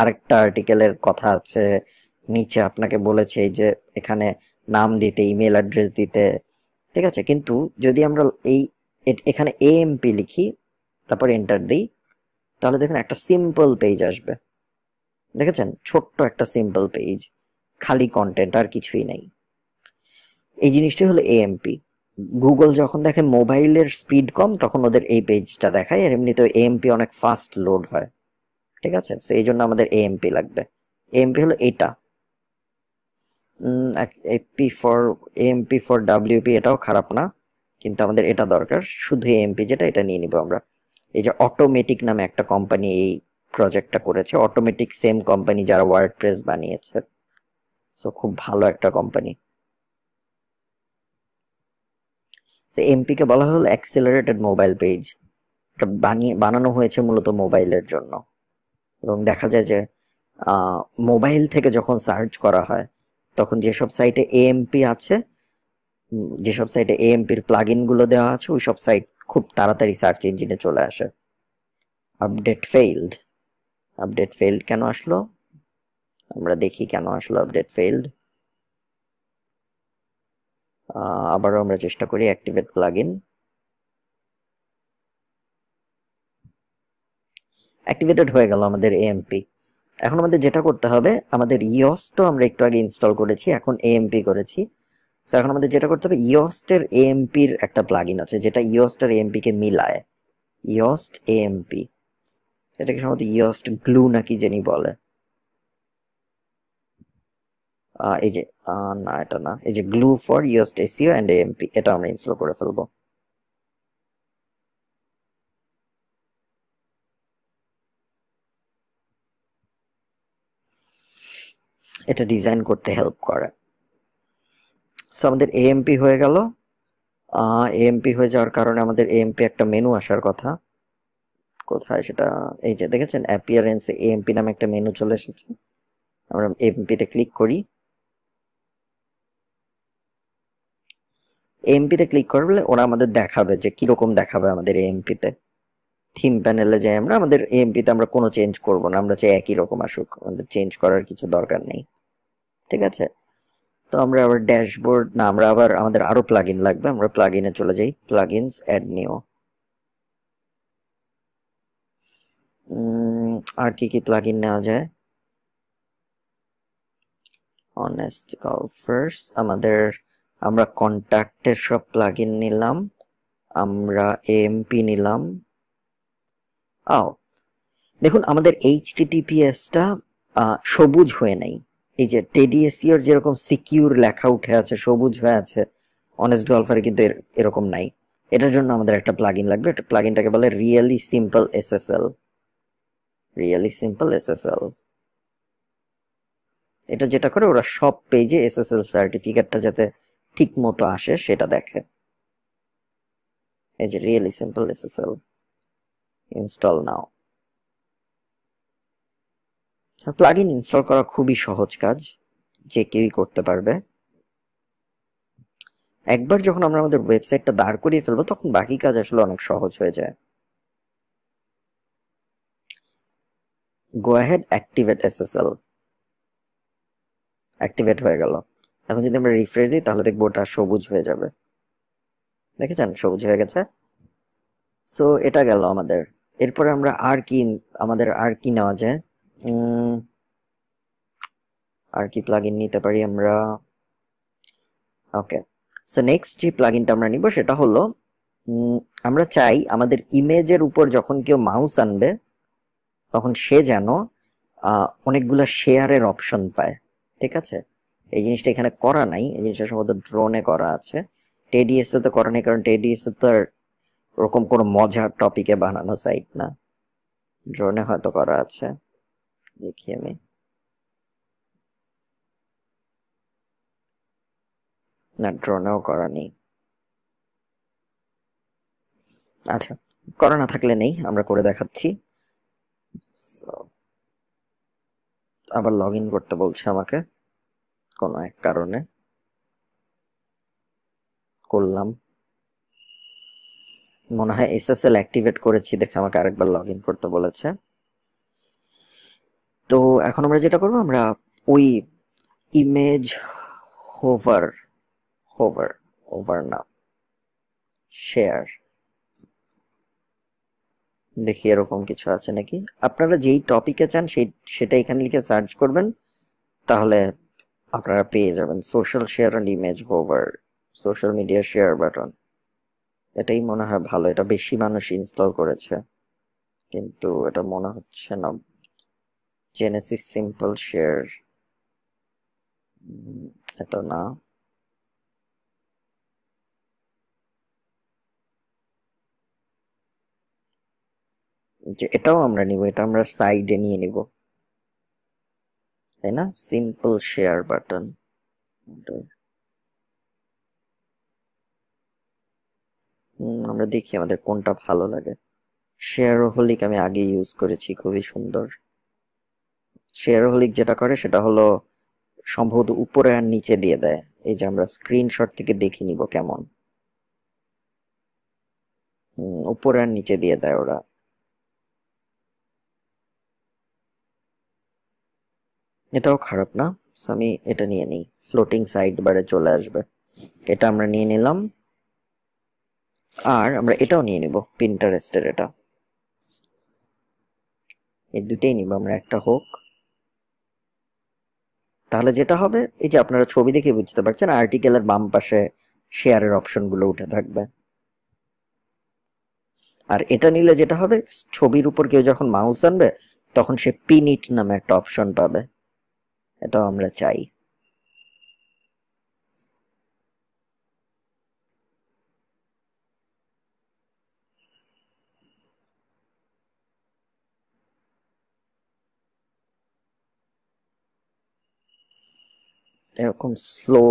আরেকটা আর্টিকেলের কথা আছে, নিচে আপনাকে বলেছে যে এখানে নাম দিতে, ইমেল অ্যাড্রেস দিতে, ঠিক আছে। কিন্তু যদি আমরা এখানে এএমপি লিখি, তারপর এন্টার দিই, তাহলে দেখুন একটা সিম্পল পেজ আসবে। দেখেছেন, ছোট্ট একটা সিম্পল পেজ, খালি কন্টেন্ট, আর কিছুই নেই। এই জিনিসটি হলো এএমপি। গুগল যখন দেখে মোবাইলের স্পিড কম, তখন ওদের এই পেজটা দেখায়। আর এমনিতে এএমপি অনেক ফাস্ট লোড হয়, ঠিক আছে। তো এই জন্য আমাদের এএমপি লাগবে। এএমপি হলো এটা। এএমপি ফর ডাব্লিউপি, এটাও খারাপ না, কিন্তু আমাদের এটা দরকার। শুধু এএমপি যেটা, এটা নিয়ে নিব আমরা। এই যে অটোমেটিক নামে একটা কোম্পানি এই প্রজেক্টটা করেছে, অটোমেটিক সেম কোম্পানি যারা ওয়ার্ডপ্রেস বানিয়েছে। সো খুব ভালো একটা কোম্পানি। তো এমপি কে বলা হলো অ্যাক্সেলারেটেড মোবাইল পেজ। এটা বানানো হয়েছে মূলত মোবাইলের জন্য। এবং দেখা যায় যে মোবাইল থেকে যখন সার্চ করা হয়, তখন যেসব সাইটে এএমপি আছে, যেসব সাইটে এএমপির প্লাগইন গুলো দেওয়া আছে, ওই সব সাইট খুব তাড়াতাড়ি সার্চ ইঞ্জিনে চলে আসে। Update field. আপডেট ফেইল্ড কেন আসলো, আমরা দেখি কেন আসলো আপডেট ফেইল্ড। আবারও আমরা চেষ্টা করি অ্যাক্টিভেট প্লাগইন। অ্যাক্টিভেটেড হয়ে গেল আমাদের এএমপি। এখন আমাদের যেটা করতে হবে, আমাদের ইয়স্টও আমরা একটু আগে ইনস্টল করেছি, এখন এএমপি করেছি। তো এখন আমাদের যেটা করতে হবে, ইয়স্টের এএমপির একটা প্লাগইন আছে যেটা ইয়স্ট আর এএমপি কে মিলায়। ইয়স্ট এএমপি, এটাকে সম্ভবত ইয়স্ট গ্লু নাকি জানি বলে। এই যে না, এটা না, এই যে glue for Yoast SEO and AMP, এটা আমরা ইনস্টল করে ফেলবো। এটা ডিজাইন করতে হেল্প করে। সো আমাদের এএমপি হয়ে গেল। এএমপি হয়ে যাওয়ার কারণে আমাদের এএমপি একটা মেনু আসার কথা, কোথায় সেটা, এই যে দেখেছেন অ্যাপিয়ারেন্সে এএমপি নামে একটা মেনু চলে এসেছে। আমরা এএমপিতে ক্লিক করি। এএমপিতে ক্লিক করলে ওরা আমাদের দেখাবে যে কিরকম দেখাবে আমাদের এএমপিতে। থিম প্যানেলে যাই আমরা, আমাদের এএমপিতে আমরা কোনো চেঞ্জ করব না, আমরা চাই একই রকম আসুক, আমাদের চেঞ্জ করার কিছু দরকার নেই, ঠিক আছে। তো আমরা আবার ড্যাশবোর্ড না, আমরা আবার আমাদের আরো প্লাগইন লাগবে, আমরা প্লাগইনে চলে যাই, প্লাগইনস অ্যাড নিউ। আর কি কি প্লাগইন নেওয়া যায়, অনেস্ট গল্ফার্স, আমরা কন্ট্যাক্টের সব প্লাগইন নিলাম, আমরা এএমপি নিলাম। দেখুন আমাদের এইচটিটিপিএসটা সবুজ হয়ে নাই। এই যে টেডিএসইওর যেরকম সিকিউর লেখা উঠে আছে, সবুজ হয়ে আছে, অনেস্ট গল্ফারে কিন্তু এরকম নাই। এটার জন্য আমাদের একটা প্লাগইন লাগবে। এটা প্লাগইনটাকে বলে really simple SSL. Really simple SSL, এটা যেটা করে, ওরা সব পেজে এসএসএল সার্টিফিকেটটা যাতে ঠিক মতো আসে সেটা দেখে। এই যে রিয়েলি সিম্পল এসএসএল, ইনস্টল নাও। প্লাগইন ইনস্টল করা খুবই সহজ কাজ, যে কেউই করতে পারবে। একবার যখন আমরা আমাদের ওয়েবসাইটটা দাঁড় করিয়ে ফেলবো, তখন বাকি কাজ আসলে অনেক সহজ হয়ে যায়। Go ahead activate SSL, activate হয়ে গেল। এখন যদি আমরা রিফ্রেশ দিই, তাহলে দেখবো ওটা সবুজ হয়ে যাবে। দেখেছেন, সবুজ হয়ে গেছে। সো এটা গেল আমাদের। এরপরে আমরা আমাদের আর কি নেওয়া যায়, আর কি প্লাগইন নিতে পারি আমরা। ওকে, সো নেক্সট যে প্লাগইনটা আমরা নিব সেটা হলো, আমরা চাই আমাদের ইমেজের উপর যখন কেউ মাউস আনবে, তখন সে যেন অনেকগুলো শেয়ারের অপশন পায়। ঠিক আছে, এই জিনিসটা এখানে করা নাই, এই জিনিসটা সম্ভবত ড্রোনে করা আছে। টেডিএস এ তো করা নেই, কারণ টেডিএস তো আর ওরকম কোনো মজার টপিকে বানানো সাইট না। ড্রোনে হয়তো করা আছে, দেখি আমি। না, ড্রোনেও করা নেই। আচ্ছা, করা না থাকলে নেই, আমরা করে দেখাচ্ছি। So, আবার লগ ইন করতে বলছে আমাকে কোনো এক কারণে, করলাম। মনে হয় এসএসএল অ্যাক্টিভেট করেছি দেখে আমাকে আরেকবার লগ ইন করতে বলেছে। তো এখন আমরা যেটা করবো, আমরা ওই ইমেজ হোভার হোভার ওভার না, শেয়ার, দেখি এরকম কিছু আছে নাকি। আপনারা যেই টপিকে চান সেটা এখানে লিখে সার্চ করবেন, তাহলে আপনারা পেয়ে যাবেন। Social share and image hover, social media share button, এটাই মনে হয় ভালো, এটা বেশি মানুষ ইনস্টল করেছে, কিন্তু এটা মনে হচ্ছে না। জেনেসিস সিম্পল শেয়ার, এটা না। যে এটাও আমরা নিব, এটা আমরা সাইডে নিয়ে নিব, তাই না? সিম্পল শেয়ার বাটন, আমরা দেখি আমাদের কোনটা ভালো লাগে। শেয়ারহোলিক আমি আগে ইউজ করেছি, খুবই সুন্দর। শেয়ারহোলিক যেটা করে সেটা হলো সম্ভবত উপরে আর নিচে দিয়ে দেয়। এই যে আমরা স্ক্রিনশট থেকে দেখে নিব কেমন, উপরে আর নিচে দিয়ে দেয় ওরা। এটাও খারাপ না, so আমি এটা নিয়ে নিই, ফ্লোটিং সাইড বারে চলে আসবে। এটা আমরা নিয়ে নিলাম, আর আমরা এটাও নিয়ে নিব, পিন্টারেস্টের এটা। এই দুটেই নিব আমরা, একটা হোক। তাহলে যেটা হবে, এই যে আপনারা ছবি দেখে বুঝতে পারছেন, আর্টিকেলের বাম পাশে শেয়ারের অপশনগুলো উঠে থাকবে। আর এটা নিলে যেটা হবে, ছবির উপর কেউ যখন মাউস আনবে তখন সে পিন ইট নামে একটা অপশন পাবে, এটাও আমরা চাই। এরকম স্লো,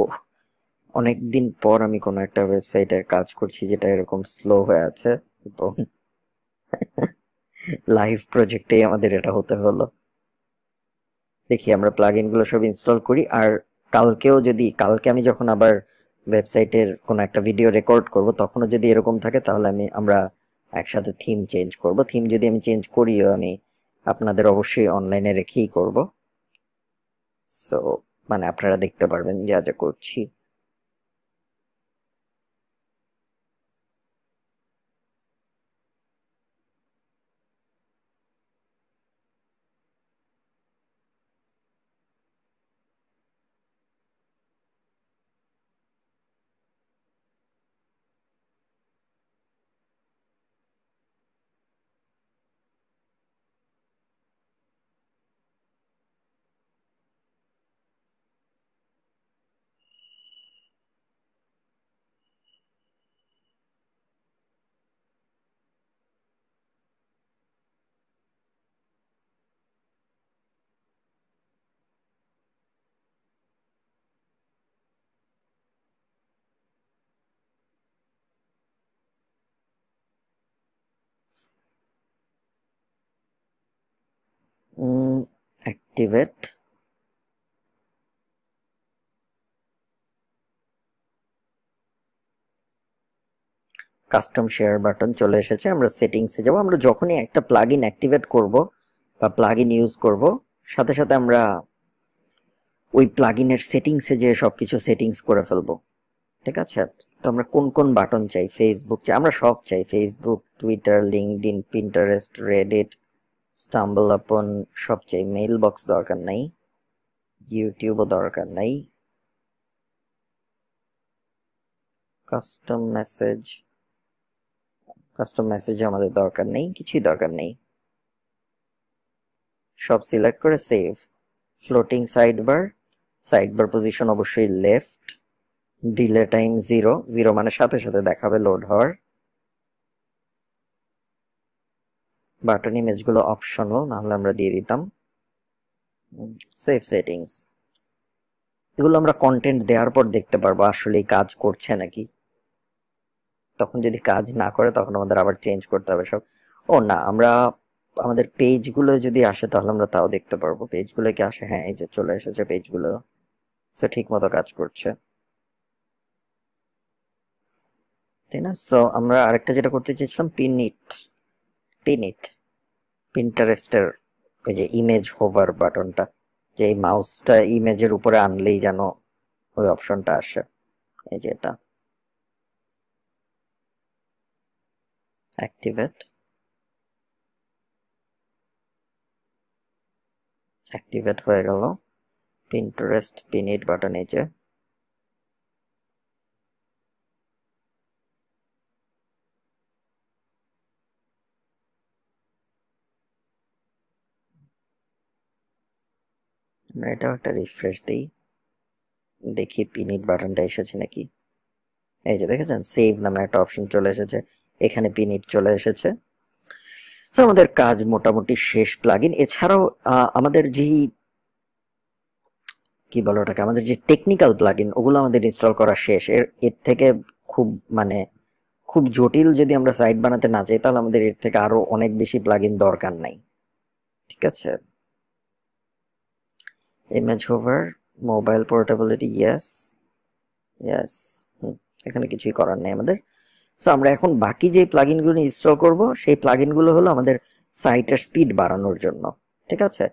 অনেকদিন পর আমি কোনো একটা ওয়েবসাইটে কাজ করছি যেটা এরকম স্লো হয়ে আছে, এবং লাইভ প্রজেক্টেই আমাদের এটা হতে হলো। দেখি আমরা প্লাগইন গুলো সব ইনস্টল করি, আর কালকে আমি যখন আবার ওয়েবসাইটের কোনো একটা ভিডিও রেকর্ড করব, তখনও যদি এরকম থাকে তাহলে আমরা একসাথে থিম চেঞ্জ করব। থিম যদি আমি চেঞ্জ করিও, আমি আপনাদের অবশ্যই অনলাইনে রেখেই করব। সো মানে আপনারা দেখতে পারবেন যা যা করছি। অ্যাক্টিভেট, কাস্টম শেয়ার বাটন চলে এসেছে। আমরা সেটিংসে যাব, আমরা যখনই একটা প্লাগইন অ্যাক্টিভেট করব বা প্লাগইন ইউজ করব, সাথে সাথে আমরা ওই প্লাগইনের সেটিংসে যে সবকিছু সেটিংস করে ফেলবো। ঠিক আছে, তো আমরা কোন কোন বাটন চাই, ফেসবুক চাই, আমরা সব চাই, Facebook, Twitter, LinkedIn, Pinterest, Reddit, stumble আপন, সব চাই। মেইল বক্স দরকার নাই, ইউটিউবও দরকার নাই, কাস্টম মেসেজ, কাস্টম মেসেজ আমাদের দরকার নেই, কিছুই দরকার নেই। সব সিলেক্ট করে save, floating side bar, side bar position অবশ্যই লেফট, ডিলে টাইম 0, 0 মানে সাথে সাথে দেখাবে লোড হওয়ার। বাটন ইমেজগুলো অপশনাল, নাহলে আমরা দিয়ে দিতাম। সেভ সেটিংস, এগুলো আমরা কন্টেন্ট দেওয়ার পর দেখতে পারবো আসলে কাজ করছে নাকি। তখন যদি কাজ না করে তখন আমাদের আবার চেঞ্জ করতে হবে সব। ও না, আমরা আমাদের পেজগুলো যদি আসে তাহলে আমরা তাও দেখতে পারবো। পেজগুলো কি আসে? হ্যাঁ, এই যে চলে এসেছে পেজগুলো, সো ঠিক মতো কাজ করছে, তাই না? সো আমরা আরেকটা যেটা করতে চেয়েছিলাম, পিনিট পিন্টারেস্টের ওই যে ইমেজ হোভার বাটনটা, যে এই মাউসটা ইমেজের উপরে আনলেই যেন ওই অপশনটা আসে, এই যে এটা অ্যাক্টিভেট হয়ে গেল পিন্টারেস্ট পিনিট বাটন। এই যে আমরা এটাও একটা রিফ্রেশ দিই, দেখি পিনিট বাটনটা এসেছে নাকি। এই যে দেখেছেন, সেভ নামে একটা অপশন চলে এসেছে, এখানে পিনিট চলে এসেছে। তো আমাদের কাজ মোটামুটি শেষ প্লাগইন। এছাড়াও আমাদের যেই কি বলে ওটাকে, আমাদের যে টেকনিক্যাল প্লাগইন ওগুলো আমাদের ইনস্টল করা শেষ। এর থেকে খুব মানে খুব জটিল যদি আমরা সাইট বানাতে না চাই তাহলে আমাদের এর থেকে আরো অনেক বেশি প্লাগইন দরকার নাই, ঠিক আছে? Image hover, mobile portability, yes yes, এখানে কিছুই করার নেই আমাদের। সো আমরা এখন বাকি যে প্লাগইনগুলো ইনস্টল করব সেই প্লাগইনগুলো হলো আমাদের সাইটের স্পিড বাড়ানোর জন্য, ঠিক আছে?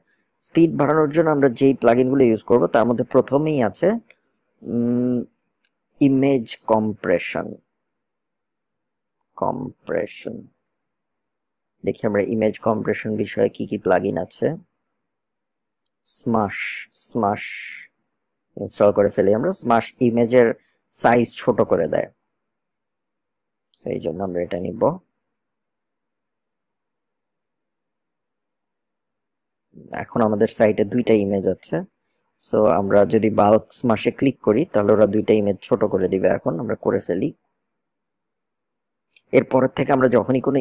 স্পিড বাড়ানোর জন্য আমরা যেই প্লাগইনগুলো ইউজ করব তার মধ্যে প্রথমেই আছে ইমেজ কম্প্রেশন। দেখি আমরা ইমেজ কম্প্রেশন বিষয়ে কি কি প্লাগইন আছে। স্মাশ ইনস্টল করে ফেলি আমরা। স্মাশ ইমেজের সাইজ ছোট করে দেয়, সেই জন্য আমরা এটা নিব। এখন আমাদের সাইটে দুইটা ইমেজ আছে, সো আমরা যদি বাল্ক স্মাশে ক্লিক করি তাহলে ওরা দুইটা ইমেজ ছোট করে দিবে। এখন আমরা করে ফেলি। এরপরের থেকে আমরা যখনই কোনো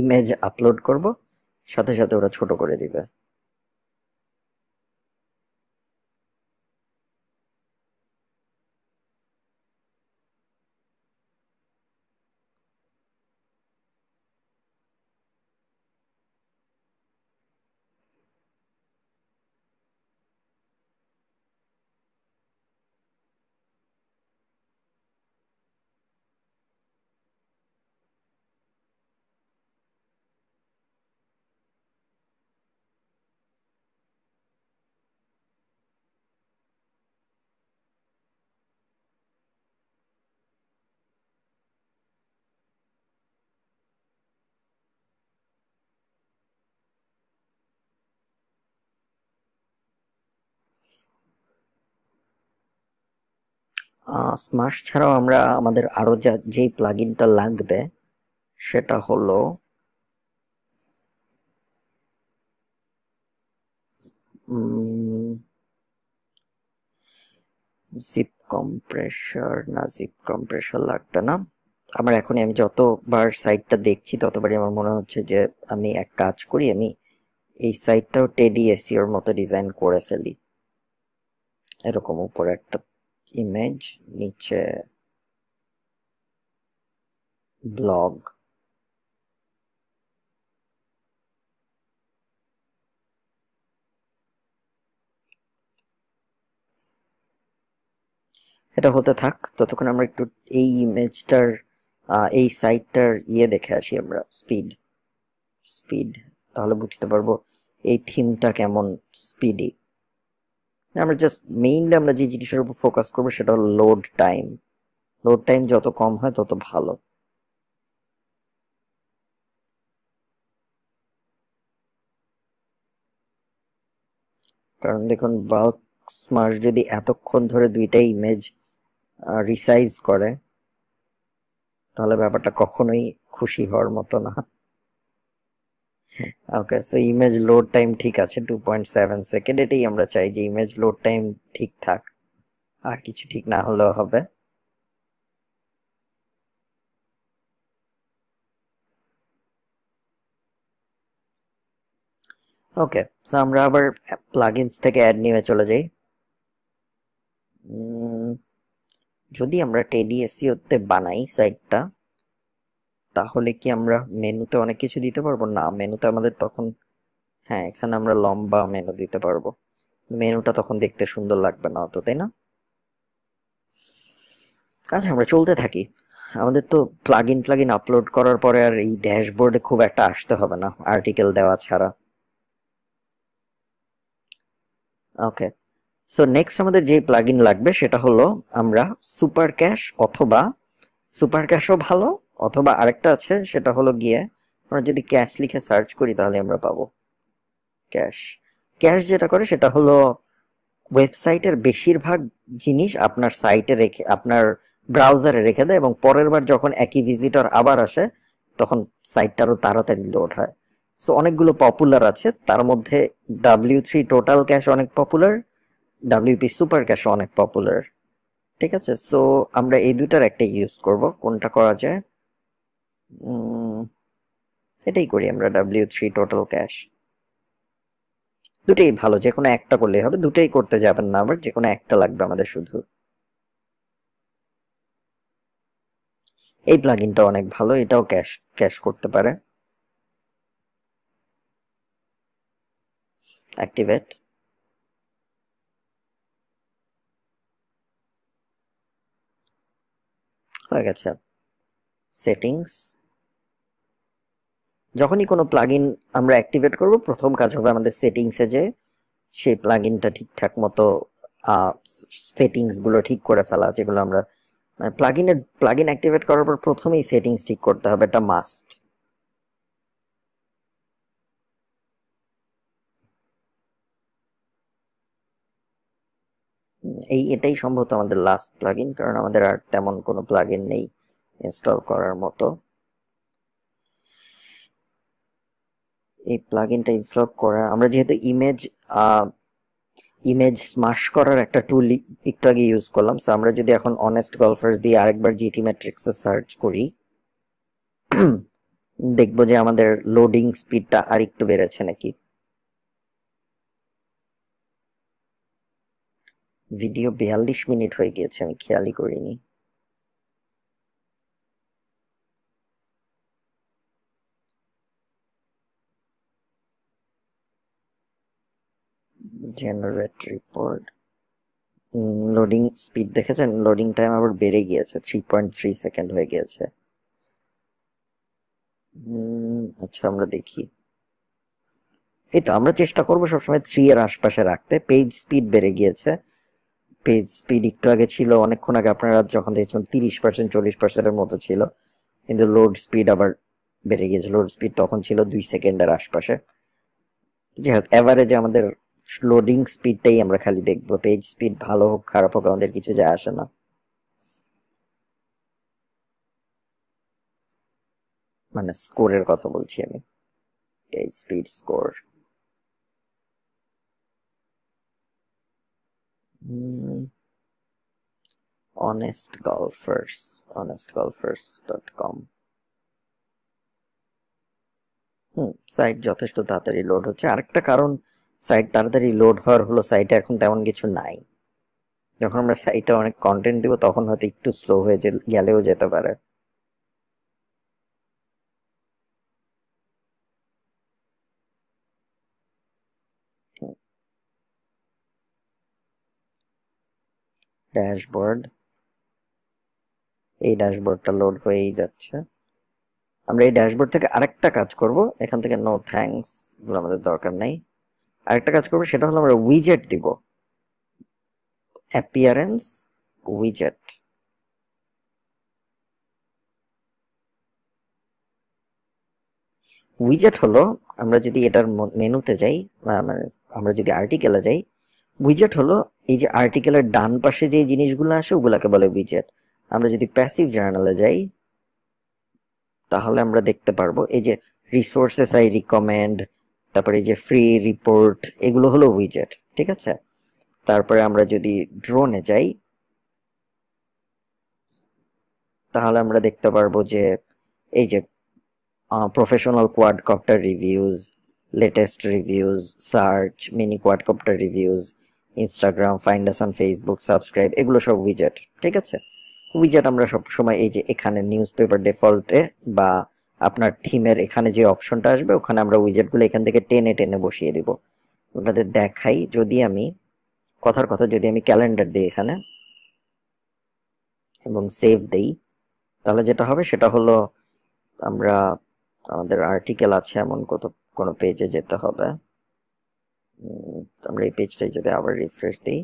ইমেজ আপলোড করব সাথে সাথে ওরা ছোট করে দিবে। স্মাশ ছাড়াও আমরা আমাদের আরো যেই প্লাগইনটা লাগবে সেটা হলো জিপ কম্প্রেসর লাগবে না আমার। এখনই আমি যতবার সাইটটা দেখছি ততবারই আমার মনে হচ্ছে যে আমি এক কাজ করি, আমি এই সাইটটাও টেডি এসইওর মতো ডিজাইন করে ফেলি। এরকম উপরে একটা ইমেজ, নিচে ব্লগ, এটা হতে থাক। ততক্ষণ আমরা একটু এই ইমেজটার এই সাইটটার দেখে আসি আমরা, স্পিড, তাহলে বুঝতে পারবো এই থিমটা কেমন স্পিডি। আমরা জাস্ট মেইনলি আমরা যে জিনিসের উপর ফোকাস করবো সেটা হলো লোড টাইম যত কম হয় তত ভালো। কারণ দেখুন, বাল্ক স্মার্ট যদি এতক্ষণ ধরে দুইটা ইমেজ রিসাইজ করে তাহলে ব্যাপারটা কখনোই খুশি হওয়ার মতো না। ওকে, সো ইমেজ লোড টাইম ঠিক আছে 2.7 সেকেন্ড, এটাই আমরা চাই যে ইমেজ লোড টাইম ঠিক থাক, আর কিছু ঠিক না হলেও হবে। ওকে, সো আমরা আবার প্লাগইনস থেকে অ্যাড নিয়ে চলে যাই। যদি আমরা টেডি এসইওতে বানাই সাইটটা, তাহলে কি আমরা মেনুতে অনেক কিছু দিতে পারবো? না, মেনুতে আমাদের তখন, হ্যাঁ এখানে আমরা লম্বা মেনু দিতে পারবো, মেনুটা তখন দেখতে সুন্দর লাগবে না অত, তাই না? আচ্ছা, আমরা চলতে থাকি। আমাদের তো প্লাগইন আপলোড করার পরে আর এই ড্যাশবোর্ডে খুব একটা আসতে হবে না আর্টিকেল দেওয়া ছাড়া। ওকে, সো নেক্সট আমাদের যে প্লাগইন লাগবে সেটা হলো আমরা সুপার ক্যাশ, অথবা সুপার ক্যাশও ভালো, অথবা আরেকটা আছে সেটা হলো গিয়ে আমরা যদি ক্যাশ লিখে সার্চ করি তাহলে আমরা পাবো ক্যাশ। ক্যাশ যেটা করে সেটা হলো ওয়েবসাইটের বেশিরভাগ জিনিস আপনার সাইটে রেখে, আপনার ব্রাউজারে রেখে দেয়, এবং পরের বার যখন একই ভিজিটর আবার আসে তখন সাইটটা আরো তাড়াতাড়ি লোড হয়। সো অনেকগুলো পপুলার আছে, তার মধ্যে W3 টোটাল ক্যাশ অনেক পপুলার, WP সুপার ক্যাশ অনেক পপুলার। ঠিক আছে, সো আমরা এই দুটার একটা ইউজ করব। কোনটা করা যায়? এটাই করি আমরা, W3 টোটাল ক্যাশ। দুটোই ভালো, যে কোনো একটা করলেই হবে, দুটোই করতে যাবেন না, আবার যে কোনো একটা লাগবে আমাদের শুধু। এই প্লাগইনটা অনেক ভালো, এটাও ক্যাশ ক্যাশ করতে পারে। অ্যাক্টিভেট হয়ে গেছে। সেটিংস, যখনই কোনো প্লাগইন আমরা অ্যাক্টিভেট করব প্রথম কাজ হবে আমাদের সেটিংসে যে সেই প্লাগইনটা ঠিকঠাক মতো সেটিংস গুলো ঠিক করে ফেলা, যেগুলো আমরা প্লাগইন অ্যাক্টিভেট করার পর প্রথমেই সেটিংস ঠিক করতে হবে, এটা মাস্ট। এটাই সম্ভবত আমাদের লাস্ট প্লাগইন, কারণ আমাদের আর তেমন কোনো প্লাগইন নেই ইনস্টল করার মতো। এই প্লাগইনটা ইনস্টল করা, আমরা যেহেতু ইমেজ স্মাশ করার একটা টুল একটু আগে ইউজ করলাম, সো আমরা যদি এখন অনেস্ট গলফার্স দিয়ে আরেকবার জিটি ম্যাট্রিক্সে সার্চ করি, দেখবো যে আমাদের লোডিং স্পিডটা আরেকটু বেড়েছে নাকি। ভিডিও 42 মিনিট হয়ে গিয়েছে, আমি খেয়ালই করিনি। জেনারেট রিপোর্ট, লোডিং স্পিড দেখেছেন? লোডিং টাইম আবার বেড়ে গিয়েছে, 3.3 সেকেন্ড হয়ে গিয়েছে। আচ্ছা, আমরা দেখি। এই তো, আমরা চেষ্টা করবো সবসময় 3 এর আশপাশে রাখতে। পেজ স্পিড বেড়ে গিয়েছে, পেজ স্পিড একটু আগে ছিল, অনেকক্ষণ আগে আপনারা যখন দেখছিলেন 30% 40%-এর মতো ছিল, কিন্তু লোড স্পিড আবার বেড়ে গিয়েছে। লোড স্পিড তখন ছিল 2 সেকেন্ডের আশপাশে। যাই হোক, এভারেজে আমাদের লোডিং স্পিডটাই আমরা খালি দেখবো, পেজ স্পিড ভালো হোক খারাপ হোক আমাদের কিছু যায় আসে না। মানে স্কোরের কথা বলছি আমি, page speed score. honestgolfers.com। Site যথেষ্ট তাড়াতাড়ি লোড হচ্ছে। আরেকটা কারণ সাইট তাড়াতাড়ি লোড হওয়ার হলো সাইটে এখন তেমন কিছু নাই। যখন আমরা সাইটে অনেক কন্টেন্ট দিব তখন হয়তো একটু স্লো হয়ে গেলেও যেতে পারে। ড্যাশবোর্ড, এই ড্যাশবোর্ডটা লোড হয়েই যাচ্ছে। আমরা এই ড্যাশবোর্ড থেকে আরেকটা কাজ করব, এখান থেকে নো থ্যাঙ্কস গুলো আমাদের দরকার নাই। আরেকটা কাজ করবো, সেটা হলো আমরা উইজেট দিব, অ্যাপিয়ারেন্স উইজেট। উইজেট হলো, আমরা যদি এটার মেনুতে যাই, মানে আমরা যদি আর্টিকেলে যাই, উইজেট হলো এই যে আর্টিকেলের ডান পাশে যে জিনিসগুলো আসে ওগুলাকে বলে উইজেট। আমরা যদি প্যাসিভ জার্নালে যাই তাহলে আমরা দেখতে পারবো এই যে রিসোর্সেস আই রিকমেন্ড, তারপরে এই যে ফ্রি রিপোর্ট, এগুলো হলো উইজেট। ঠিক আছে, তারপরে আমরা যদি ড্রোনে যাই তাহলে আমরা দেখতে পারবো যে এই যে professional quadcopter reviews, latest reviews, search, mini quadcopter reviews, Instagram, find us on Facebook, subscribe, এগুলো সব উইজেট। ঠিক আছে, উইজেট আমরা সব সময় এই যে এখানে নিউজ পেপার ডিফল্টে বা আপনার থিমের এখানে যে অপশনটা আসবে ওখানে আমরা উইজেটগুলো এখান থেকে টেনে টেনে বসিয়ে দিব। আপনাদের দেখাই, যদি আমি কথার কথা যদি আমি ক্যালেন্ডার দিই এখানে এবং সেভ দেই তাহলে যেটা হবে সেটা হলো আমরা আমাদের আর্টিকেল আছে এমন কোনো পেজে যেতে হবে। আমরা এই পেজটাই যদি আবার রিফ্রেশ দিই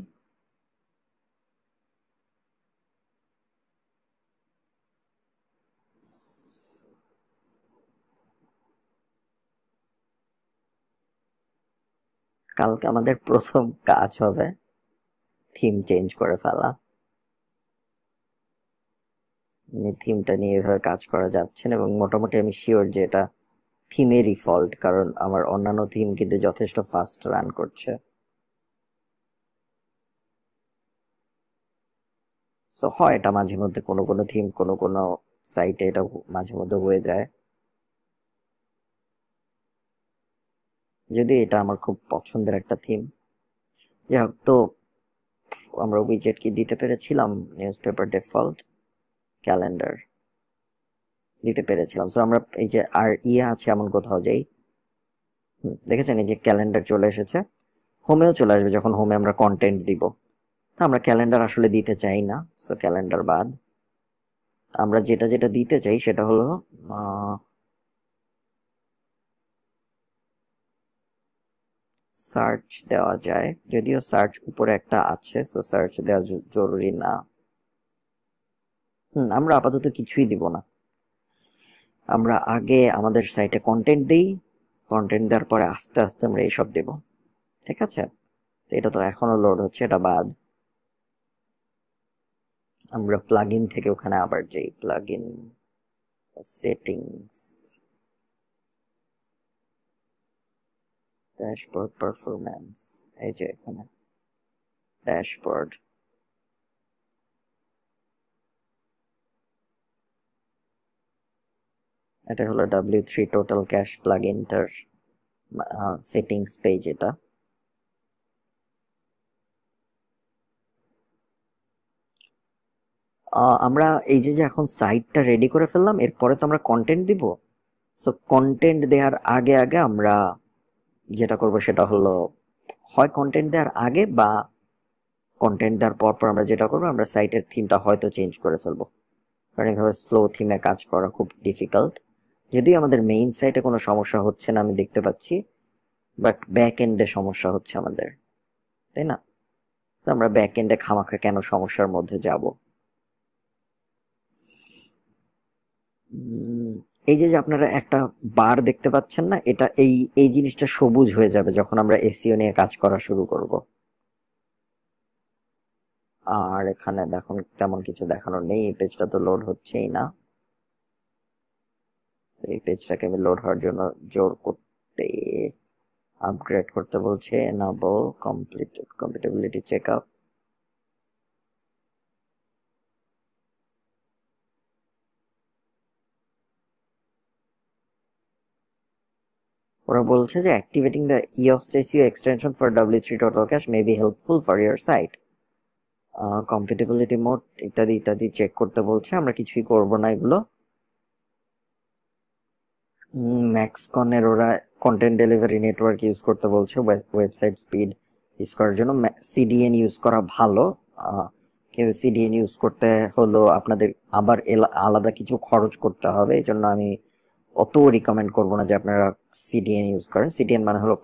কালকে আমাদের প্রথম কাজ হবে থিম চেঞ্জ করে ফেলা। থিমটা নিয়ে এভাবে কাজ করা যাচ্ছে না এবং মোটামুটি আমি শিওর যে এটা থিমেরই ফল্ট, কারণ আমার অন্যান্য থিম কিন্তু যথেষ্ট ফাস্ট রান করছে। সো হয় এটা মাঝে মধ্যে কোনো কোনো থিম কোনো কোনো সাইটে এটা মাঝে মধ্যে হয়ে যায়, যদি এটা আমার খুব পছন্দের একটা থিম। যাই হোক, তো আমরা উইজেট কি দিতে পেরেছিলাম, নিউজ পেপার ডিফল্ট ক্যালেন্ডার দিতে পেরেছিলাম। সো আমরা এই যে আর আছে এমন কোথাও যাই, দেখেছেন এই যে ক্যালেন্ডার চলে এসেছে, হোমেও চলে আসবে যখন হোমে আমরা কন্টেন্ট দিব। তা আমরা ক্যালেন্ডার আসলে দিতে চাই না, সো ক্যালেন্ডার বাদ। আমরা যেটা যেটা দিতে চাই সেটা হলো সার্চ দেওয়া যায়, যদিও সার্চ উপরে একটা আছে, সো সার্চ দেওয়া জরুরি না। আমরা আপাতত কিছুই দিব না, আমরা আগে আমাদের সাইটে কন্টেন্ট দিই, কন্টেন্ট দেওয়ার পরে আস্তে আস্তে আমরা এইসব দেব। ঠিক আছে, তো এটা তো এখনো লোড হচ্ছে, এটা বাদ। আমরা প্লাগইন থেকে ওখানে আবার যাই, প্লাগইন সেটিংস, ড্যাশবোর্ড পারফরম্যান্স, এই যে এখানে ড্যাশবোর্ড, এটা হলো W3 টোটাল ক্যাশ প্লাগইনটার সেটিংস পেজ। এটা আমরা এই যে এখন সাইটটা রেডি করে ফেললাম, এরপরে তো আমরা কন্টেন্ট দিব। সো কন্টেন্ট দেওয়ার আগে আগে আমরা যেটা করব সেটা হলো হয় কন্টেন্ট দেওয়ার আগে বা কন্টেন্ট দেওয়ার পর পর আমরা যেটা করবো, আমরা সাইটের থিমটা হয়তো চেঞ্জ করে ফেলবো, কারণ এভাবে স্লো থিমে কাজ করা খুব ডিফিকাল্ট। যদি আমাদের মেইন সাইটে কোনো সমস্যা হচ্ছে না আমি দেখতে পাচ্ছি, বাট ব্যাক এন্ডে সমস্যা হচ্ছে আমাদের, তাই না? তো আমরা ব্যাক এন্ডে খামাখা কেন সমস্যার মধ্যে যাব। এই যে আপনারা একটা বার দেখতে পাচ্ছেন না, এটা এই এই জিনিসটা সবুজ হয়ে যাবে যখন আমরা এসইও নিয়ে কাজ করা শুরু করব। আর এখানে দেখুন তেমন কিছু দেখানোর নেই, এই পেজটা তো লোড হচ্ছেই না। সেই পেজটাকে আমি লোড হওয়ার জন্য জোর করতে আপগ্রেড করতে বলছে, এনাবল কম্পিটেবিলিটি চেকআপ। ওরা বলছে যে activating the Yoast SEO extension for W3 total cache may be helpful for your site, compatibility mode ইত্যাদি ইত্যাদি চেক করতে বলছে। আমরা কিছুই করব না এগুলো। ম্যাক্সকনের ওরা কন্টেন্ট ডেলিভারি নেটওয়ার্ক ইউজ করতে বলছে ওয়েবসাইট স্পিড ইউজ করার জন্য। সিডিএন ইউজ করা ভালো, কিন্তু সিডিএন ইউজ করতে হলো আপনাদের আবার আলাদা কিছু খরচ করতে হবে, এই জন্য আমি অত রিকমেন্ড করব না যে আপনারা সিডিএন ইউজ করেন। সিডিএন মানে হলো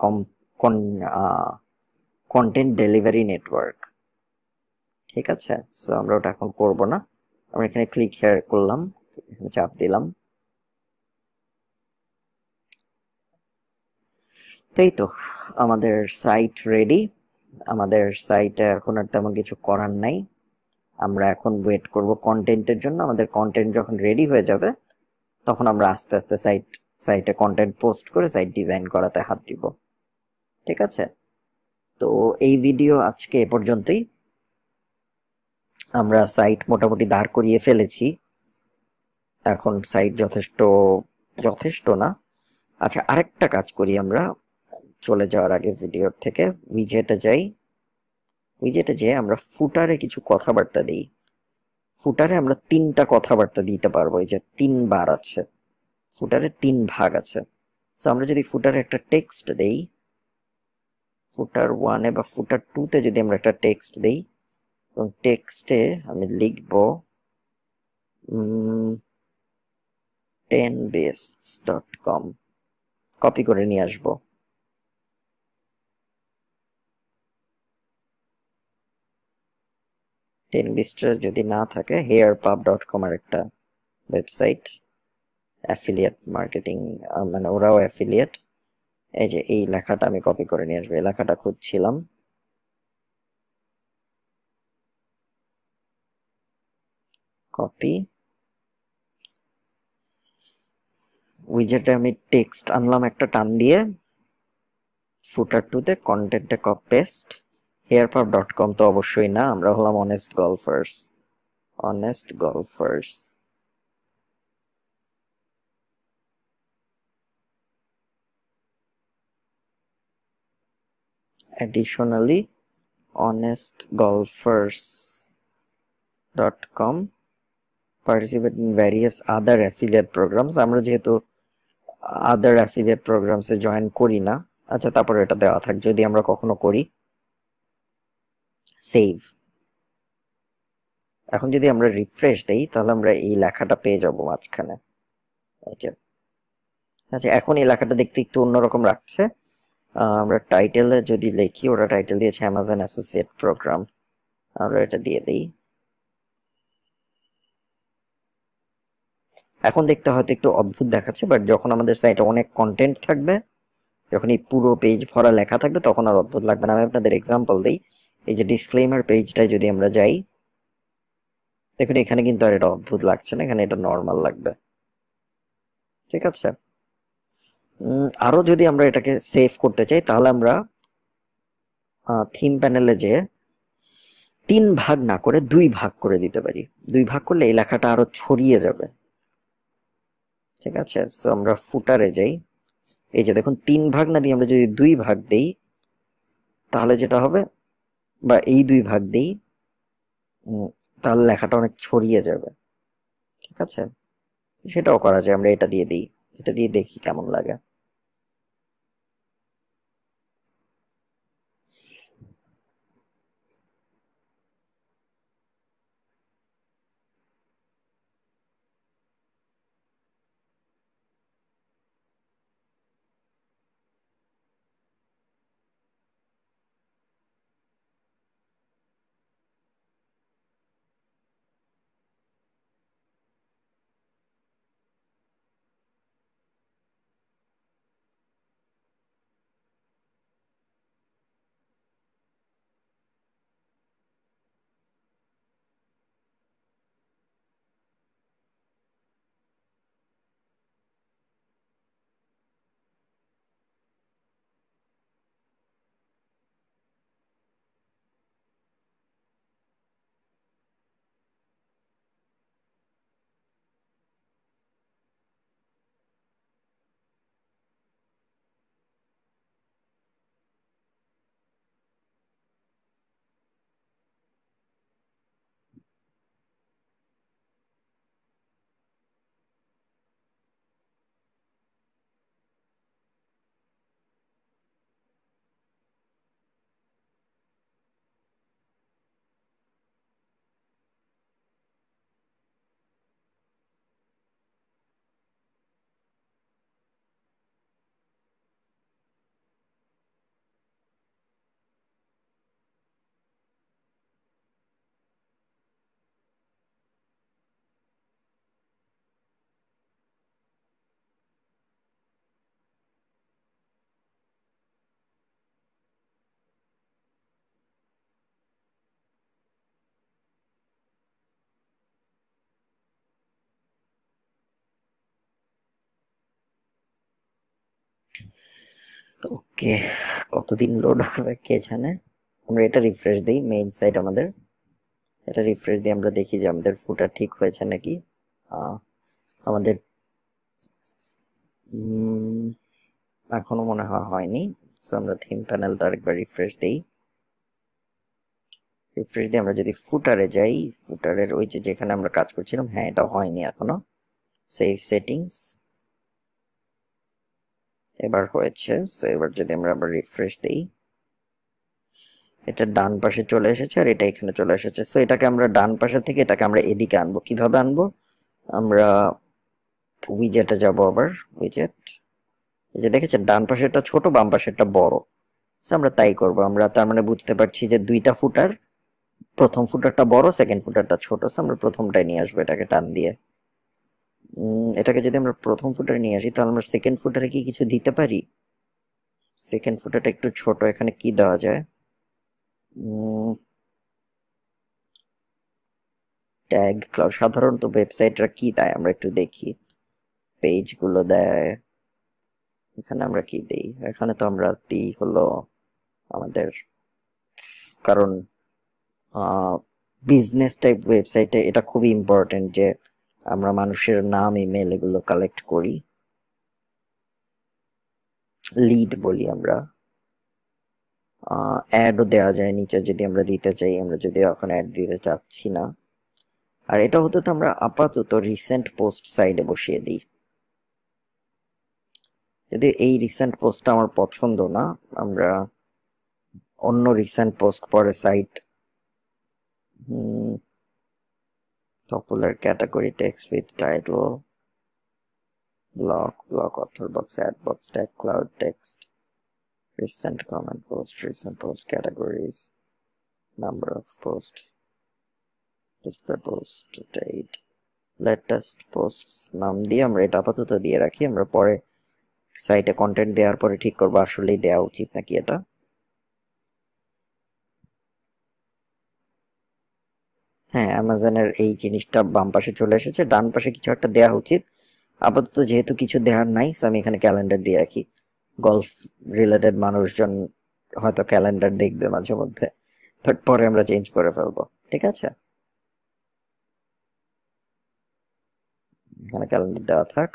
কন্টেন্ট ডেলিভারি নেটওয়ার্ক। ঠিক আছে, সো আমরা ওটা এখন করব না। আমরা এখানে ক্লিক হেয়ার করলাম, এখানে চাপ দিলাম, তাই তো আমাদের সাইট রেডি। আমাদের সাইটে এখন আর তেমন কিছু করার নাই, আমরা এখন ওয়েট করব কন্টেন্টের জন্য। আমাদের কন্টেন্ট যখন রেডি হয়ে যাবে তখন আমরা আস্তে আস্তে সাইট সাইটে কন্টেন্ট পোস্ট করে সাইট ডিজাইন করাতে হাত দিব। ঠিক আছে, তো এই ভিডিও আজকে এ পর্যন্তই। আমরা সাইট মোটামুটি দাঁড় করিয়ে ফেলেছি, এখন সাইট যথেষ্ট না। আচ্ছা, আরেকটা কাজ করি আমরা, চলে যাওয়ার আগে ভিডিওর থেকে উইজেটে যাই। উইজেটে যেয়ে আমরা ফুটারে কিছু কথাবার্তা দিই। ফুটারে আমরা 3টা কথাবার্তা দিতে পারবো, এই যে 3 বার আছে, ফুটারে 3 ভাগ আছে। সো আমরা যদি ফুটারে একটা টেক্সট দেই, ফুটার 1 বা ফুটার 2 যদি আমরা একটা টেক্সট দেই, এবং টেক্সটে আমি লিখব 10bests.com, কপি করে নিয়ে আসবো। 10bests যদি না থাকে, hairpub.com আর একটা ওয়েবসাইট, অ্যাফিলিয়েট মার্কেটিং, মানে ওরাও অ্যাফিলিয়েট। এই যে এই লেখাটা আমি কপি করে নিয়ে আসবো, এই লেখাটা খুঁজছিলাম, কপি। উইজেটে আমি টেক্সট আনলাম একটা টান দিয়ে, ফুটার 2 কন্টেন্টে পেস্ট। hairpub.com তো অবশ্যই না, আমরা হলাম honest golfers. Honest golfers, additionally honestgolfers.com participate in various other affiliate programs। আমরা যেহেতু আদার অ্যাফিলিয়েট প্রোগ্রামসে জয়েন করি না, আচ্ছা তারপরে এটা দেওয়া থাক, যদি আমরা কখনো করি। সেভ। এখন যদি আমরা রিফ্রেশ দেই, তাহলে আমরা এই লেখাটা পেয়ে যাব মাঝখানে। আচ্ছা, এখন এই লেখাটা দেখতে একটু অন্যরকম লাগছে। আমরা টাইটেলে যদি লিখি, ওরা টাইটেল দিয়েছে অ্যামাজন অ্যাসোসিয়েট প্রোগ্রাম, আমরা এটা দিয়ে দিই। এখন দেখতে হয়তো একটু অদ্ভুত দেখাচ্ছে, বাট যখন আমাদের সাইটে অনেক কন্টেন্ট থাকবে, যখন এই পুরো পেজ ভরা লেখা থাকবে, তখন আর অদ্ভুত লাগবে না। আমি আপনাদের এক্সাম্পল দিই, এই যে ডিসক্লেমার পেজটায় যদি আমরা যাই, দেখুন এখানে কিন্তু আর এটা অদ্ভুত লাগছে না, এখানে এটা নর্মাল লাগবে। ঠিক আছে, আরো যদি আমরা এটাকে সেভ করতে চাই, তাহলে আমরা থিম প্যানেলে যে 3 ভাগ না করে 2 ভাগ করে দিতে পারি। 2 ভাগ করলে এই লেখাটা আরো ছড়িয়ে যাবে। ঠিক আছে, সো আমরা ফুটারে যাই, এই যে দেখুন 3 ভাগ না দিয়ে আমরা যদি 2 ভাগ দেই, তাহলে যেটা হবে, বা এই 2 ভাগ দেই, তাহলে লেখাটা অনেক ছড়িয়ে যাবে। ঠিক আছে, সেটাও করা যায়, আমরা এটা দিয়ে দিই, এটা দিয়ে দেখি কেমন লাগে। ওকে, কতদিন লোড হবে কে জানে। আমরা এটা রিফ্রেশ দিই, মেইন সাইট আমাদের, এটা রিফ্রেশ দিয়ে আমরা দেখি যে আমাদের ফুটার ঠিক হয়েছে নাকি। আমাদের এখনো মনে হয় হয়নি। সো আমরা থিম প্যানেলটা আরেকবার রিফ্রেশ দিই। রিফ্রেশ দিয়ে আমরা যদি ফুটারে যাই, ফুটারের ওই যে যেখানে আমরা কাজ করছিলাম, হ্যাঁ এটা হয়নি এখনো। সেভ সেটিংস, এবার হয়েছে। সো এবার যদি আমরা আবার রিফ্রেশ দিই, এটা ডান পাশে চলে এসেছে আর এটা এখানে চলে এসেছে। সো এটাকে আমরা ডান পাশে থেকে এটাকে আমরা এদিকে আনবো। কিভাবে আনবো? আমরা উইজেটে যাব, আবার উইজেট, এই যে দেখেছেন ডান পাশেরটা ছোট, বাম পাশেরটা বড়। So আমরা তাই করব। আমরা তার মানে বুঝতে পারছি যে দুইটা ফুটার, প্রথম ফুটারটা বড়, সেকেন্ড ফুটারটা ছোট। So আমরা প্রথমটাই নিয়ে আসবো, এটাকে টান দিয়ে। এটাকে যদি আমরা প্রথম ফুটারে নিয়ে আসি, তাহলে আমরা সেকেন্ড ফুটারে কি কিছু দিতে পারি? সেকেন্ড ফুটারটা একটু ছোট, এখানে কি দেওয়া যায়? ট্যাগ ক্লাউড, সাধারণত ওয়েবসাইটরা কি দেয় আমরা একটু দেখি। পেজ গুলো দেয়, এখানে আমরা কি দিই? এখানে তো আমরা দিই হলো আমাদের, কারণ বিজনেস টাইপ ওয়েবসাইটে এটা খুবই ইম্পর্টেন্ট যে আমরা মানুষের নাম, ইমেল এগুলো কালেক্ট করি। লিড বলি আমরা। অ্যাডও দেওয়া যায় নিচে যদি আমরা দিতে চাই, আমরা যদি এখন অ্যাড দিতে চাচ্ছি না। আর এটা হতে তো আমরা আপাতত রিসেন্ট পোস্ট সাইডে বসিয়ে দিই। যদি এই রিসেন্ট পোস্টটা আমার পছন্দ না, আমরা অন্য রিসেন্ট পোস্ট পরে site, popular category, text with title, block author box, add box, tag cloud, text, recent comment post categories, number of post, display post, date, latest posts নাম দিয়ে আমরা এটা আপাতত দিয়ে রাখি। আমরা পরে সাইটে কন্টেন্ট দেওয়ার পরে ঠিক করবো আসলেই দেওয়া উচিত নাকি এটা। হ্যাঁ, অ্যামাজনের এই জিনিসটা বাম পাশে চলে এসেছে, ডান পাশে কিছু একটা দেওয়া উচিত। আপাতত যেহেতু কিছু দেওয়ার নাই, সো আমি এখানে ক্যালেন্ডার দিয়ে রাখি। গলফ রিলেটেড মানুষজন হয়তো ক্যালেন্ডার দেখবে মাঝে মধ্যে, বাট পরে আমরা চেঞ্জ করে ফেলবো। ঠিক আছে, এখানে ক্যালেন্ডার দেওয়া থাক।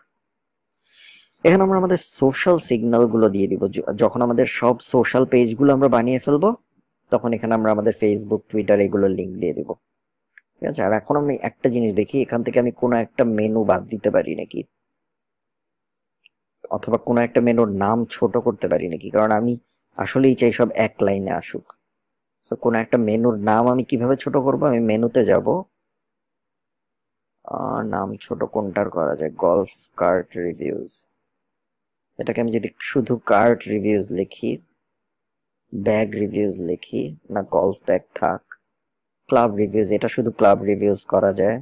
এখানে আমরা আমাদের সোশ্যাল সিগন্যাল গুলো দিয়ে দিব। যখন আমাদের সব সোশ্যাল পেজ গুলো আমরা বানিয়ে ফেলবো, তখন এখানে আমরা আমাদের ফেসবুক, টুইটার এগুলোর লিঙ্ক দিয়ে দিব। ঠিক আছে, আর এখন আমি একটা জিনিস দেখি, এখান থেকে আমি কোনো একটা মেনু বাদ দিতে পারি নাকি, অথবা কোনো একটা মেনুর নাম ছোট করতে পারি নাকি, কারণ আমি আসলেই চাই সব এক লাইনে আসুক। তো কোনো একটা মেনুর নাম আমি কিভাবে ছোট করব? আমি মেনুতে যাব, নাম ছোট কোনটার করা যায়? গলফ কার্ট রিভিউজ, এটাকে আমি যদি শুধু কার্ট রিভিউজ লিখি, ব্যাগ রিভিউজ লিখি, না গলফ ব্যাগ থাক, ক্লাব রিভিউজ, এটা শুধু ক্লাব রিভিউজ করা যায়,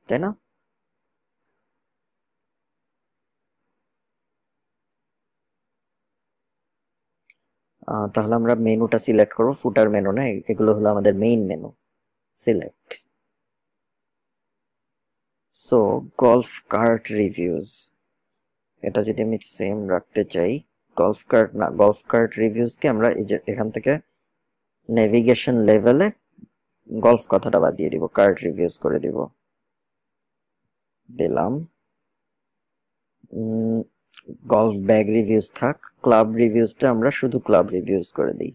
তাই না? তাহলে আমরা মেনুটা সিলেক্ট করবো, ফুটার মেনু না, এগুলো হলো আমাদের main menu. Select, so golf cart reviews, এটা যদি আমি সেম রাখতে চাই, গলফ কার্ট না, গলফ কার্ট রিভিউজকে আমরা এই যে এখান থেকে নেভিগেশন লেভেলে গলফ কথাটা বাদ দিয়ে দিব, কার্ট রিভিউজ করে দিব, দিলাম। গলফ ব্যাগ রিভিউজ থাক, ক্লাব রিভিউজটা আমরা শুধু ক্লাব রিভিউজ করে দিই।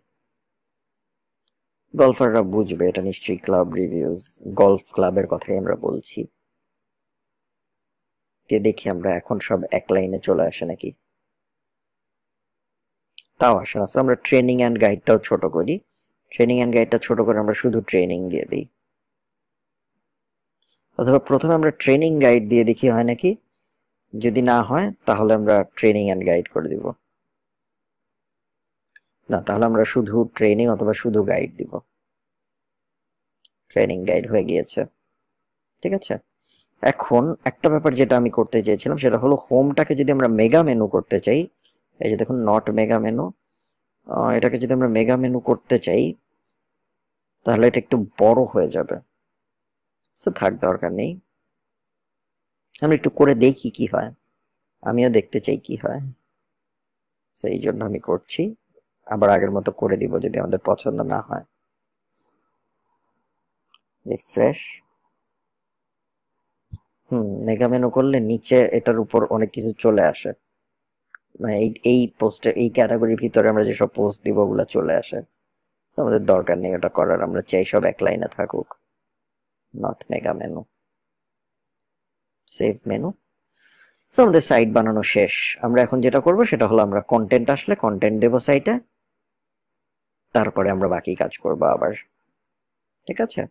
গলফাররা বুঝবে এটা নিশ্চয়ই ক্লাব রিভিউজ, গলফ ক্লাবের কথাই আমরা বলছি। দেখি আমরা এখন সব এক লাইনে চলে আসে নাকি, তাও আসে না। আমরা ট্রেনিং অ্যান্ড গাইডটাও ছোট করি, ট্রেনিং অ্যান্ড গাইডটা ছোট করে আমরা শুধু ট্রেনিং দিয়ে দিই, অথবা প্রথমে আমরা ট্রেনিং গাইড দিয়ে দেখি হয় নাকি। যদি না হয় তাহলে আমরা ট্রেনিং অ্যান্ড গাইড করে দিব। না, তাহলে আমরা শুধু ট্রেনিং অথবা শুধু গাইড দিব। ট্রেনিং গাইড হয়ে গিয়েছে। ঠিক আছে, এখন একটা ব্যাপার যেটা আমি করতে চেয়েছিলাম সেটা হলো হোমটাকে যদি আমরা মেগা মেনু করতে চাই, এই যে দেখুন নট মেগা মেনু, এটাকে যদি আমরা মেগা মেনু করতে চাই তাহলে এটা একটু বড় হয়ে যাবে। থাক, দরকার নেই, আমরা একটু করে দেখি কি হয়, আমিও দেখতে চাই কি হয়। সেই জন্য আমি করছি, আবার আগের মতো করে দিব যদি আমাদের পছন্দ না হয়। রিফ্রেশ। মেগা মেনু করলে নিচে এটার উপর অনেক কিছু চলে আসে, মানে এই পোস্টের এই ক্যাটাগরির ভিতরে আমরা যেসব পোস্ট দিব ওগুলো চলে আসে। আমাদের দরকার নেই ওটা করার, আমরা চাই সব এক লাইনে থাকুক। Not mega menu, save menu. তো আমাদের সাইট বানানো শেষ। আমরা এখন যেটা করব সেটা হলো আমরা কন্টেন্ট আসলে কন্টেন্ট দেব সাইটে, তারপরে আমরা বাকি কাজ করব আবার। ঠিক আছে।